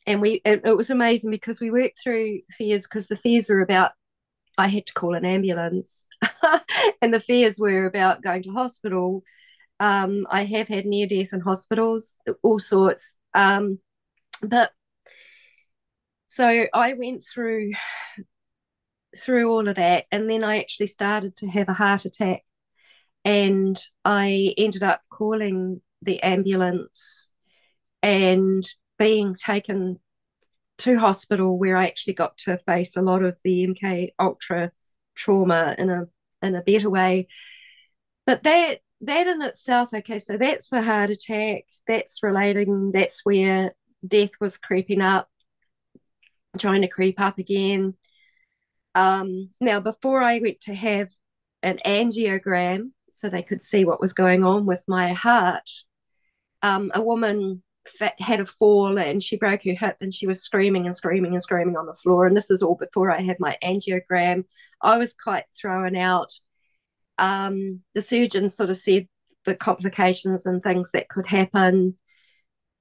it was amazing because we worked through fears, because the fears were about I had to call an ambulance, and the fears were about going to hospital. I have had near death in hospitals, all sorts. But so I went through all of that, and then I actually started to have a heart attack, and I ended up calling the ambulance and being taken to hospital, where I actually got to face a lot of the MK Ultra trauma in a better way. But that in itself, okay, so that's the heart attack. That's relating. That's where death was creeping up, trying to creep up again. Now, before I went to have an angiogram so they could see what was going on with my heart, a woman had a fall and she broke her hip, and she was screaming and screaming and screaming on the floor. And this is all before I had my angiogram. I was quite thrown out. The surgeon sort of said the complications and things that could happen,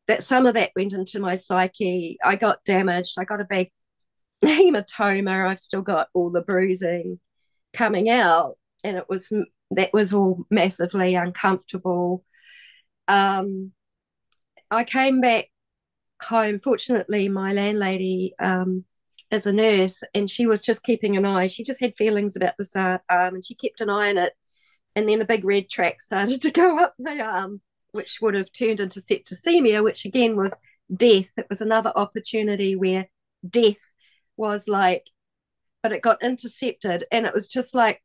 that some of that went into my psyche. I got damaged. I got a big hematoma. I've still got all the bruising coming out, and that was all massively uncomfortable. I came back home. Fortunately, my landlady is a nurse, and she was just keeping an eye. She just had feelings about this arm, and she kept an eye on it. And then a big red track started to go up my arm, which would have turned into septicemia, which again was death. It was another opportunity where death was like, but it got intercepted, and it was just like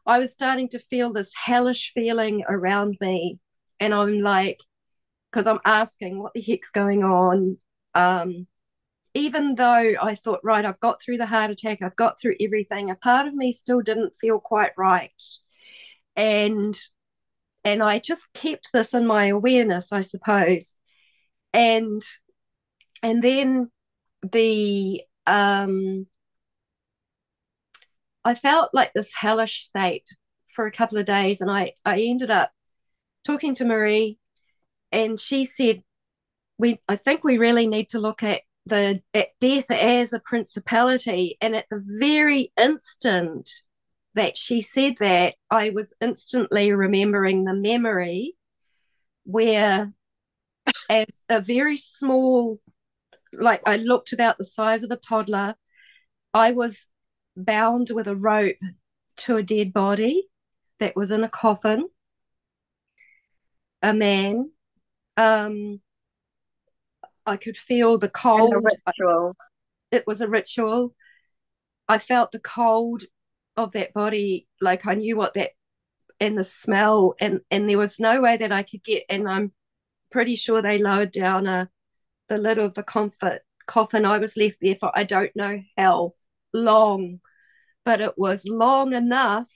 I was starting to feel this hellish feeling around me, and I'm like, because I'm asking what the heck's going on. Even though I thought, right, I've got through the heart attack, I've got through everything, a part of me still didn't feel quite right. And I just kept this in my awareness, I suppose. And then the I felt like this hellish state for a couple of days, and I ended up talking to Marie, and she said, I think we really need to look at death as a principality. And at the very instant that she said that, I was instantly remembering the memory where, as a very small, like I looked about the size of a toddler, I was bound with a rope to a dead body that was in a coffin, a man. Um, I could feel the And a cold. ritual. It was a ritual. I felt the cold of that body, like I knew what that, and the smell, and there was no way that I could get. And I'm pretty sure they lowered down the lid of the comfort coffin. I was left there for I don't know how long, but it was long enough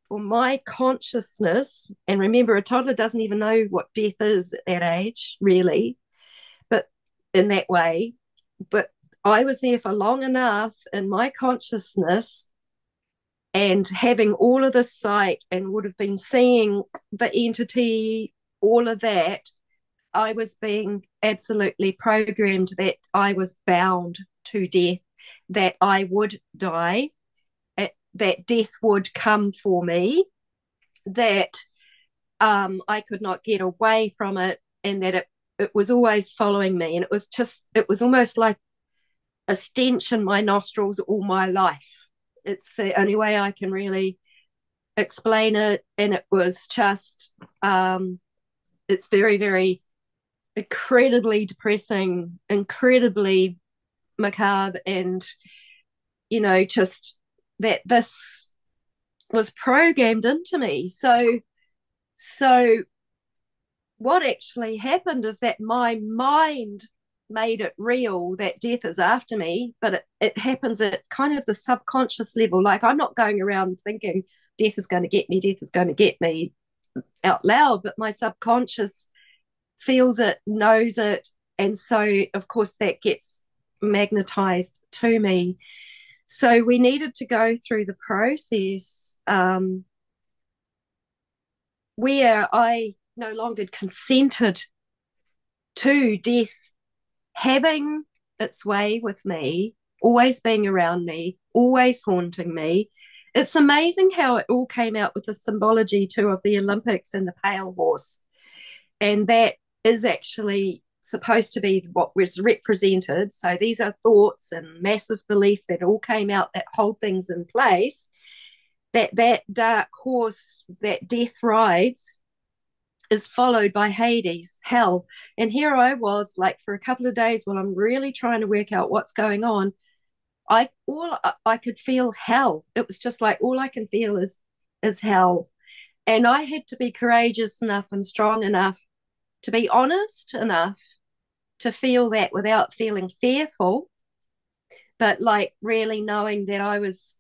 for my consciousness. And remember, a toddler doesn't even know what death is at that age, really, but in that way. But I was there for long enough in my consciousness and having all of this sight, and would have been seeing the entity, all of that. I was being absolutely programmed that I was bound to death, that I would die, that death would come for me, that I could not get away from it, and that it was always following me. And it was almost like a stench in my nostrils all my life. It's the only way I can really explain it. And it was just, it's very, very incredibly depressing, incredibly macabre, and, just that this was programmed into me. So what actually happened is that my mind made it real that death is after me, but it happens at kind of the subconscious level. Like, I'm not going around thinking death is going to get me, death is going to get me out loud, but my subconscious feels it, knows it. And so, of course, that gets magnetized to me. So we needed to go through the process where I no longer consented to death having its way with me, always being around me, always haunting me. It's amazing how it all came out with the symbology too of the Olympics and the pale horse. And that is actually supposed to be what was represented. So these are thoughts and massive belief that all came out that hold things in place. That dark horse that death rides is followed by Hades, hell. And here I was, like, for a couple of days while I'm really trying to work out what's going on. I could feel hell. It was just like all I can feel is hell. And I had to be courageous enough and strong enough to be honest enough to feel that without feeling fearful, but like really knowing that I was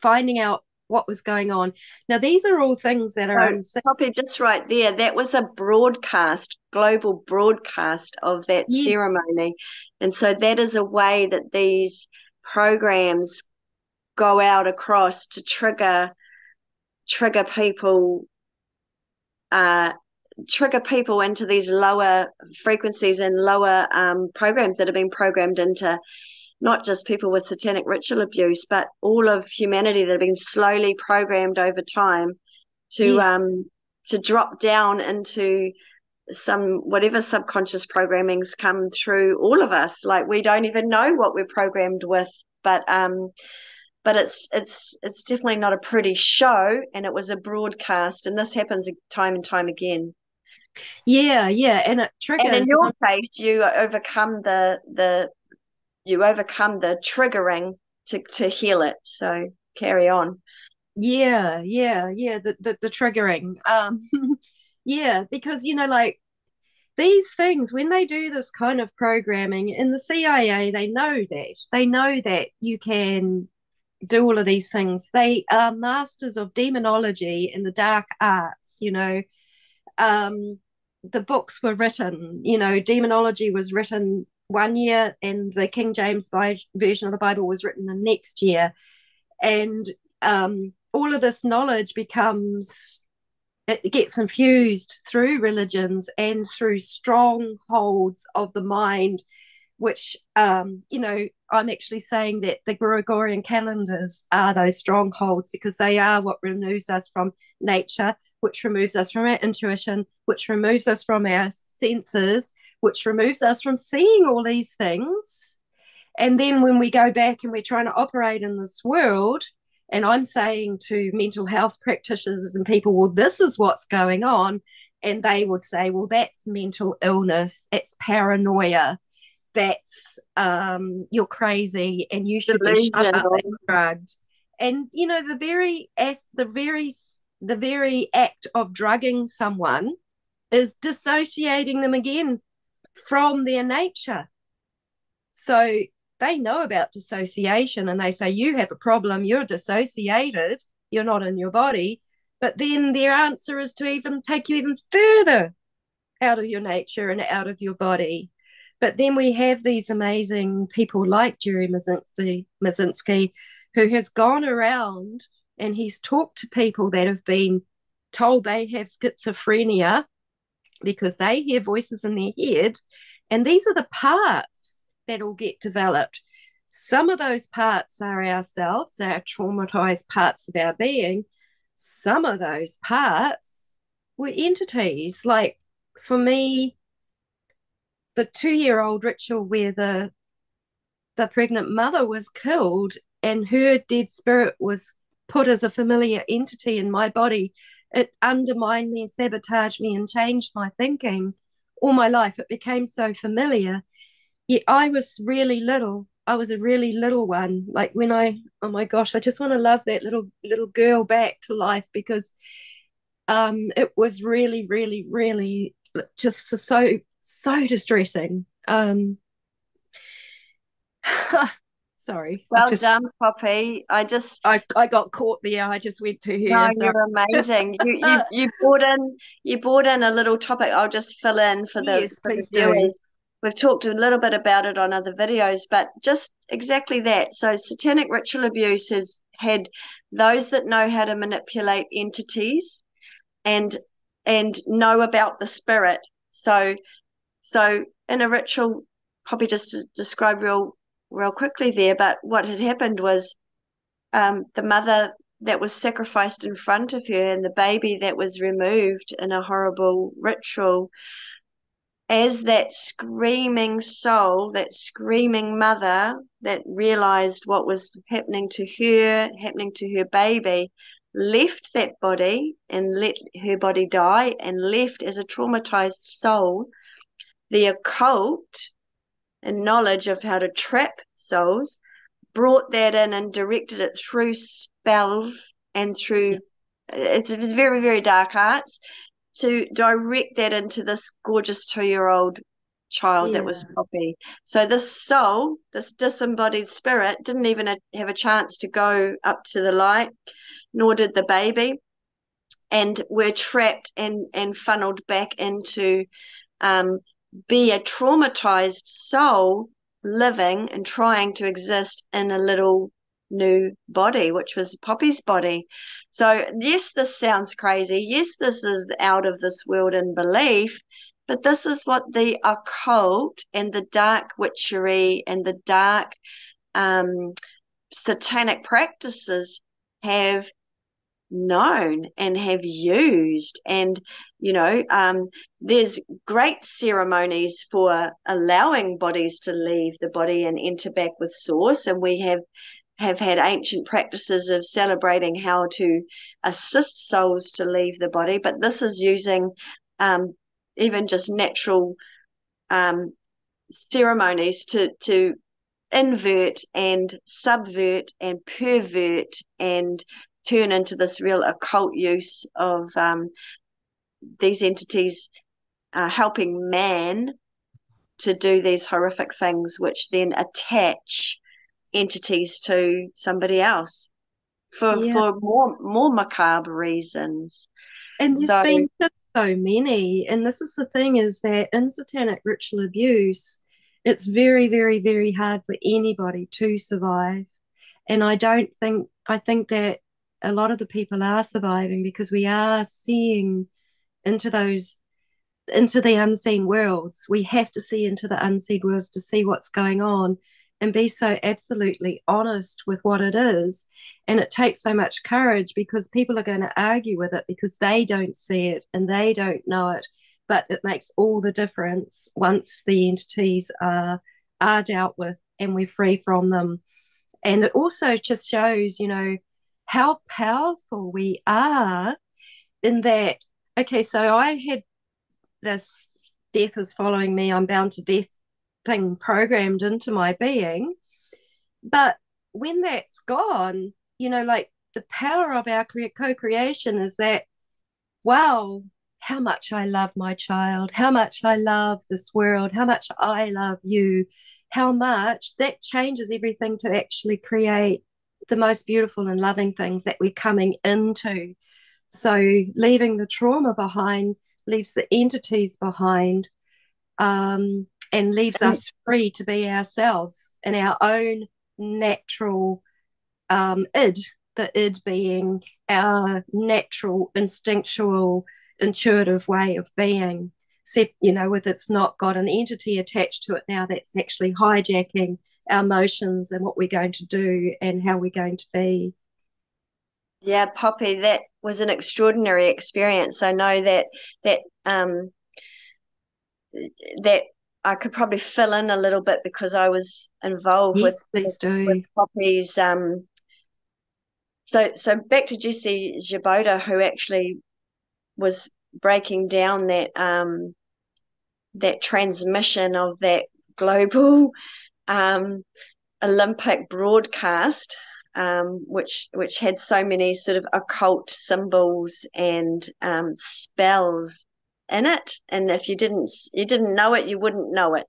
finding out what was going on. Now, these are all things that are So, unseen. Poppy, just right there, that was a broadcast, global broadcast of that Yeah, ceremony. And so that is a way that these programs go out across to trigger people uh trigger people into these lower frequencies and lower programs that have been programmed into not just people with satanic ritual abuse, but all of humanity that have been slowly programmed over time to yes, um to drop down into some whatever subconscious programming's come through all of us. Like, we don't even know what we're programmed with, but it's definitely not a pretty show, and it was a broadcast, and this happens time and time again. yeah, yeah, and it And in triggers. your case, you overcome the triggering to heal it. So carry on. Yeah, yeah, yeah. The triggering. Yeah, because like these things, when they do this kind of programming in the CIA, they know that you can do all of these things. They are masters of demonology and the dark arts. The books were written. Demonology was written one year, and the King James version of the Bible was written the next year, and all of this knowledge becomes, it gets infused through religions and through strongholds of the mind, which, I'm actually saying that the Gregorian calendars are those strongholds because they are what removes us from nature, which removes us from our intuition, which removes us from our senses, which removes us from seeing all these things. And then when we go back and we're trying to operate in this world, and I'm saying to mental health practitioners and people, well, this is what's going on. And they would say, well, that's mental illness, it's paranoia, that's you're crazy and you should be shut up Delusional. and drugged. And the very act of drugging someone is dissociating them again from their nature. So they know about dissociation and they say, you have a problem, you're dissociated, you're not in your body. But then their answer is to even take you even further out of your nature and out of your body. But then we have these amazing people like Jerry Mazinski, who has gone around and he's talked to people that have been told they have schizophrenia because they hear voices in their head. And these are the parts that will get developed. Some of those parts are ourselves, our traumatized parts of our being. Some of those parts were entities. Like for me, the 2-year-old ritual where the pregnant mother was killed and her dead spirit was put as a familiar entity in my body, it undermined me and sabotaged me and changed my thinking all my life. It became so familiar. Yet I was really little. I was a really little one. Like when oh my gosh, I just want to love that little girl back to life because it was really, really, really just so distressing. Sorry, Well done, Poppy. I got caught there. I just went to No, her. Sorry. you're amazing. You brought in a little topic. I'll just fill in for the Yes, for the please do. viewers. We've talked a little bit about it on other videos, but just exactly that. So satanic ritual abuse has had those that know how to manipulate entities and know about the spirit. So in a ritual, probably just to describe real quickly there, but what had happened was the mother that was sacrificed in front of her and the baby that was removed in a horrible ritual, as that screaming soul, that screaming mother that realized what was happening to her, happening to her baby, left that body and let her body die and left as a traumatized soul, the occult and knowledge of how to trap souls brought that in and directed it through spells and through it's very, very dark arts to direct that into this gorgeous 2-year-old child that was Yeah, Poppy. So this soul, this disembodied spirit, didn't even have a chance to go up to the light, nor did the baby, and were trapped and funneled back into um, be a traumatized soul living and trying to exist in a little new body, which was Poppy's body. So, yes, this sounds crazy. Yes, this is out of this world in belief, but this is what the occult and the dark witchery and the dark um, satanic practices have known and have used. And there's great ceremonies for allowing bodies to leave the body and enter back with source, and we have had ancient practices of celebrating how to assist souls to leave the body, but this is using um, even just natural um, ceremonies to invert and subvert and pervert and turn into this real occult use of these entities helping man to do these horrific things, which then attach entities to somebody else for yeah. for more macabre reasons. And there's So been just so many. And this is the thing is that in satanic ritual abuse, it's very, very, very hard for anybody to survive. And I think that a lot of the people are surviving because we are seeing into those into the unseen worlds. We have to see into the unseen worlds to see what's going on and be so absolutely honest with what it is. And it takes so much courage because people are going to argue with it because they don't see it and they don't know it. But it makes all the difference once the entities are dealt with and we're free from them. And it also just shows, how powerful we are in that. Okay, so I had this death is following me, I'm bound to death thing programmed into my being. But when that's gone, like the power of our co creation is that, wow, how much I love my child, how much I love this world, how much I love you, how much that changes everything to actually create the most beautiful and loving things that we're coming into. So leaving the trauma behind leaves the entities behind, and leaves And us free to be ourselves in our own natural id, the id being our natural, instinctual, intuitive way of being. Except, with it's not got an entity attached to it now that's actually hijacking our emotions and what we're going to do and how we're going to be. yeah, Poppy, that was an extraordinary experience. I know that that I could probably fill in a little bit because I was involved with Yes, please with do. Poppy's. So back to Jesse Jaboda, who actually was breaking down that transmission of that global um, Olympic broadcast, which had so many sort of occult symbols and spells in it. And if you didn't know it, you wouldn't know it.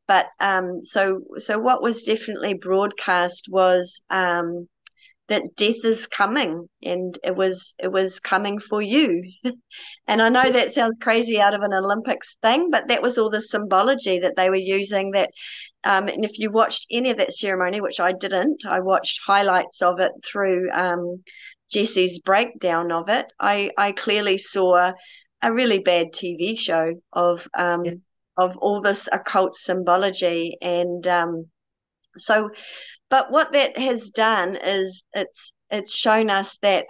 But so what was definitely broadcast was that death is coming, and it was coming for you. And I know that sounds crazy out of an Olympics thing, but that was all the symbology that they were using. That, and if you watched any of that ceremony, which I didn't, I watched highlights of it through Jesse's breakdown of it. I clearly saw a really bad TV show Yeah. of all this occult symbology, and so. But what that has done is it's shown us that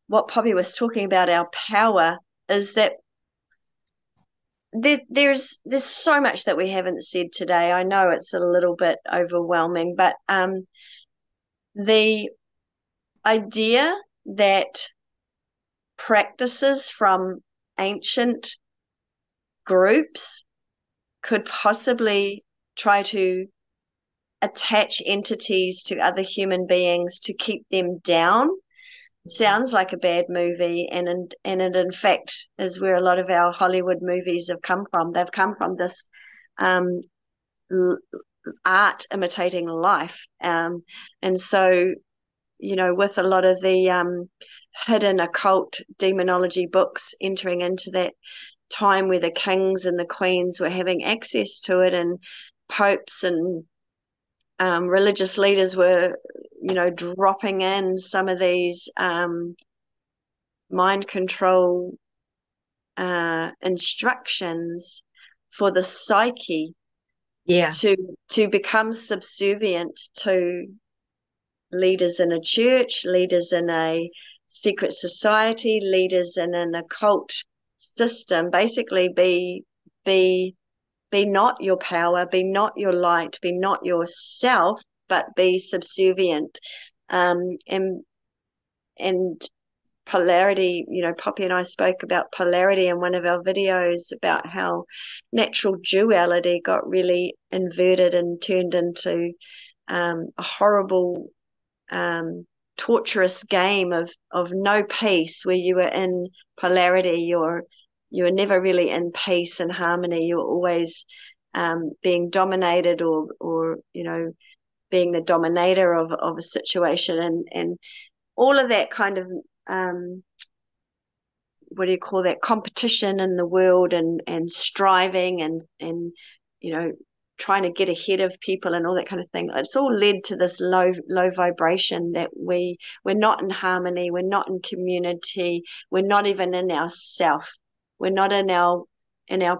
what Poppy was talking about, our power, is that there's so much that we haven't said today. I know it's a little bit overwhelming, but the idea that practices from ancient groups could possibly try to attach entities to other human beings to keep them down sounds like a bad movie, and it in fact is where a lot of our Hollywood movies have come from. They've come from this um, art imitating life, and so with a lot of the hidden occult demonology books entering into that time where the kings and the queens were having access to it, and popes and religious leaders were, dropping in some of these mind control instructions for the psyche Yeah. to to become subservient to leaders in a church, leaders in a secret society, leaders in an occult system. Basically, be not your power, be not your light, be not yourself, but be subservient. And polarity, Poppy and I spoke about polarity in one of our videos about how natural duality got really inverted and turned into a horrible, torturous game of no peace, where you were in polarity. You were never really in peace and harmony. You were always being dominated, or being the dominator of a situation, and all of that kind of what do you call that, competition in the world, and striving, and trying to get ahead of people and all that kind of thing. It's all led to this low vibration that we're not in harmony, we're not in community, we're not even in ourself, we're not in our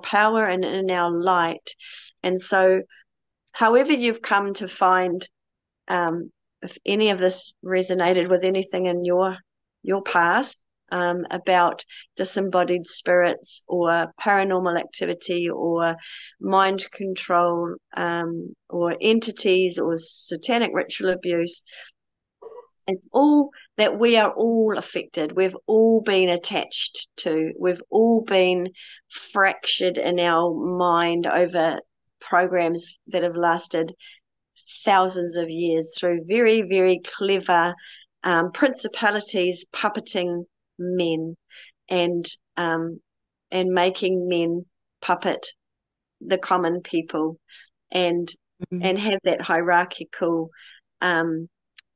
power and in our light. And so, however you've come to find, if any of this resonated with anything in your past, about disembodied spirits or paranormal activity or mind control, or entities or satanic ritual abuse. It's all that we are all affected. We've all been attached to. We've all been fractured in our mind over programs that have lasted thousands of years through very, very clever principalities puppeting men and um, and making men puppet the common people and Mm-hmm. have that hierarchical um,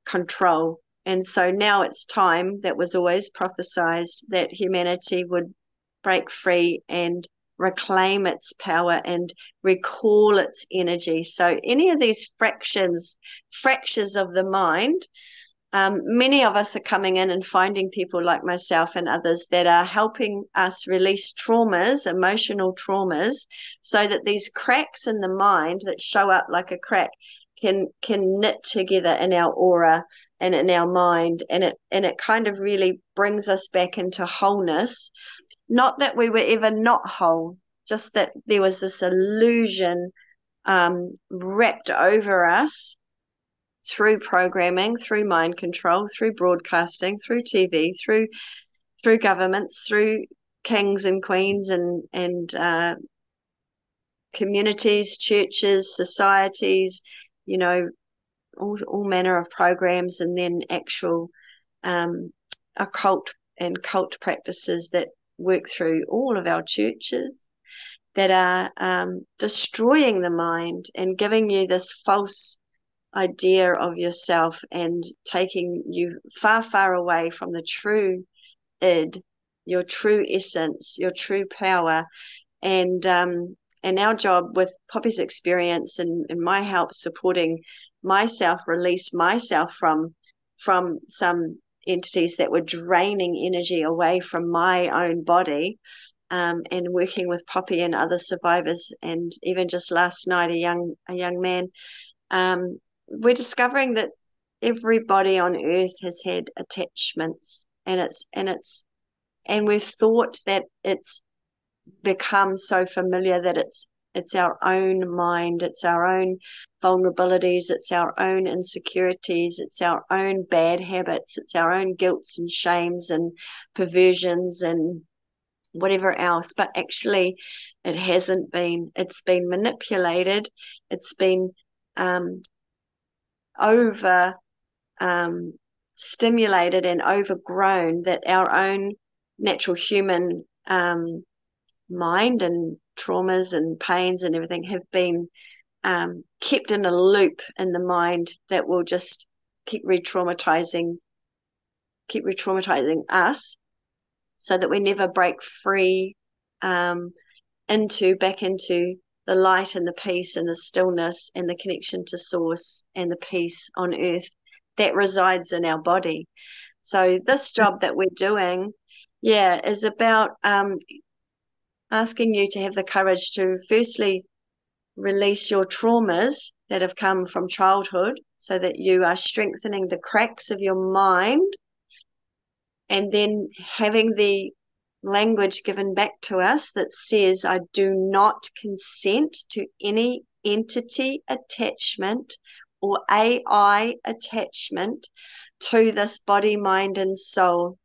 control. And so now it's time, that was always prophesied, that humanity would break free and reclaim its power and recall its energy. So any of these fractures of the mind, many of us are coming in and finding people like myself and others that are helping us release traumas, emotional traumas, so that these cracks in the mind that show up like a crack can knit together in our aura and in our mind, and it kind of really brings us back into wholeness. Not that we were ever not whole, just that there was this illusion wrapped over us through programming, through mind control, through broadcasting, through TV, through governments, through kings and queens and communities, churches, societies, you know, all manner of programs, and then actual occult and cult practices that work through all of our churches that are destroying the mind and giving you this false idea of yourself and taking you far, far away from the true id, your true essence, your true power. And our job with Poppy's experience and my help supporting myself release myself from some entities that were draining energy away from my own body, and working with Poppy and other survivors, and even just last night a young man, um, we're discovering that everybody on earth has had attachments, and we've thought that it's become so familiar that it's our own mind, it's our own vulnerabilities, it's our own insecurities, it's our own bad habits, it's our own guilts and shames and perversions and whatever else. But actually it hasn't been. It's been manipulated, it's been um, over stimulated and overgrown, that our own natural human mind and traumas and pains and everything have been kept in a loop in the mind that will just keep re-traumatizing us, so that we never break free back into the light and the peace and the stillness and the connection to source and the peace on earth that resides in our body. So this job that we're doing, yeah, is about asking you to have the courage to firstly release your traumas that have come from childhood, so that you are strengthening the cracks of your mind, and then having the language given back to us that says, I do not consent to any entity attachment or AI attachment to this body, mind, and soul.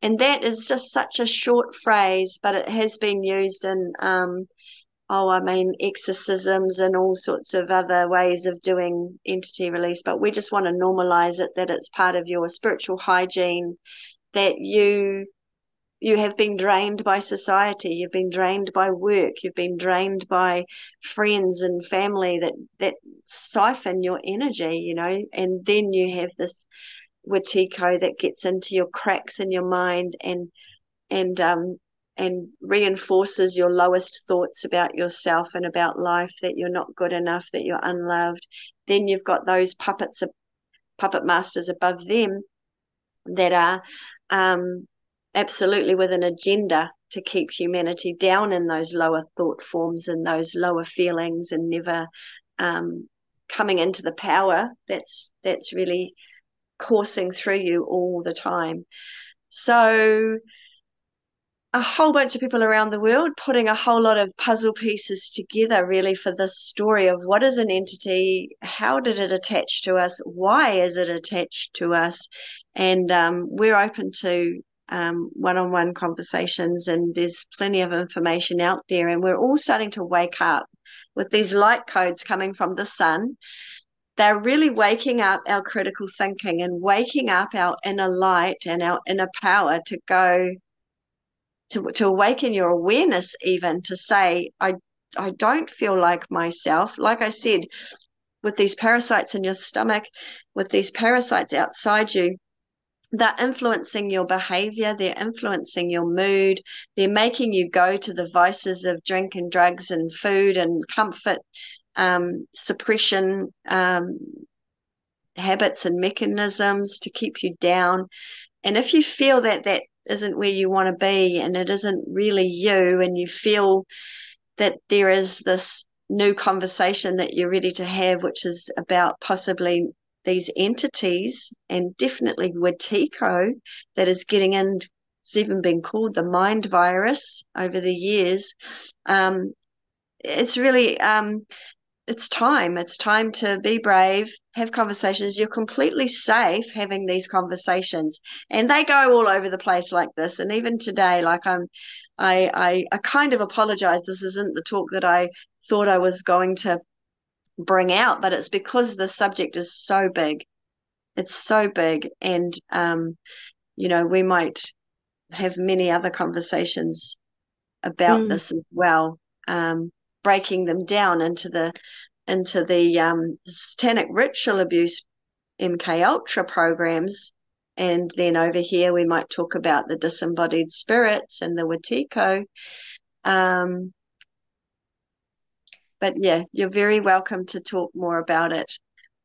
And that is just such a short phrase, but it has been used in, exorcisms and all sorts of other ways of doing entity release. But we just want to normalize it, that it's part of your spiritual hygiene, that you have been drained by society, you've been drained by work, you've been drained by friends and family that siphon your energy, and then you have this Watiko that gets into your cracks in your mind and and reinforces your lowest thoughts about yourself and about life, that you're not good enough, that you're unloved. Then you've got those puppet masters above them that are absolutely with an agenda to keep humanity down in those lower thought forms and those lower feelings, and never coming into the power that's really coursing through you all the time. So a whole bunch of people around the world putting a whole lot of puzzle pieces together, really, for this story of what is an entity, how did it attach to us, why is it attached to us, and we're open to one-on-one conversations, and there's plenty of information out there, and we're all starting to wake up with these light codes coming from the sun. They're really waking up our critical thinking and waking up our inner light and our inner power to go to awaken your awareness, even to say, I don't feel like myself. Like I said, with these parasites in your stomach, with these parasites outside you, they're influencing your behavior, they're influencing your mood, they're making you go to the vices of drink and drugs and food and comfort, suppression, habits and mechanisms to keep you down. And if you feel that that isn't where you want to be, and it isn't really you, and you feel that there is this new conversation that you're ready to have, which is about possibly these entities, and definitely Wetiko, that is getting in, it's even been called the mind virus over the years. It's really it's time. It's time to be brave, have conversations. You're completely safe having these conversations, and they go all over the place like this. And even today, like I kind of apologize. This isn't the talk that I thought I was going to bring out, but it's because the subject is so big. It's so big, and we might have many other conversations about Mm, this as well, breaking them down into the satanic ritual abuse MK Ultra programs. And then over here, we might talk about the disembodied spirits and the Wetiko. Um, but yeah, you're very welcome to talk more about it.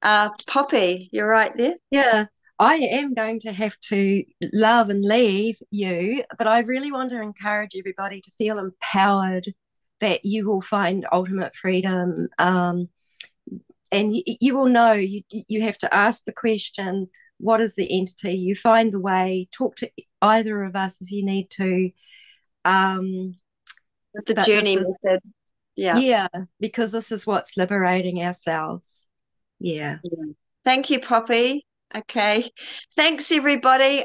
Poppy, you're right there. yeah, I am going to have to love and leave you, but I really want to encourage everybody to feel empowered that you will find ultimate freedom. And you will know you have to ask the question, what is the entity? You find the way, talk to either of us if you need to. Um, With the but this journey is, method. Yeah. yeah, because this is what's liberating ourselves. Yeah. Yeah. Thank you, Poppy. Okay. Thanks, everybody.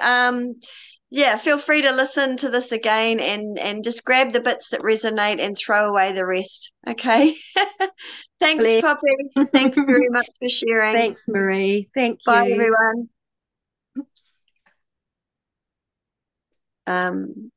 Yeah, feel free to listen to this again, and just grab the bits that resonate and throw away the rest. Okay. Thanks, Poppy. Thanks very much for sharing. Thanks, Marie. Thank Bye, you. everyone.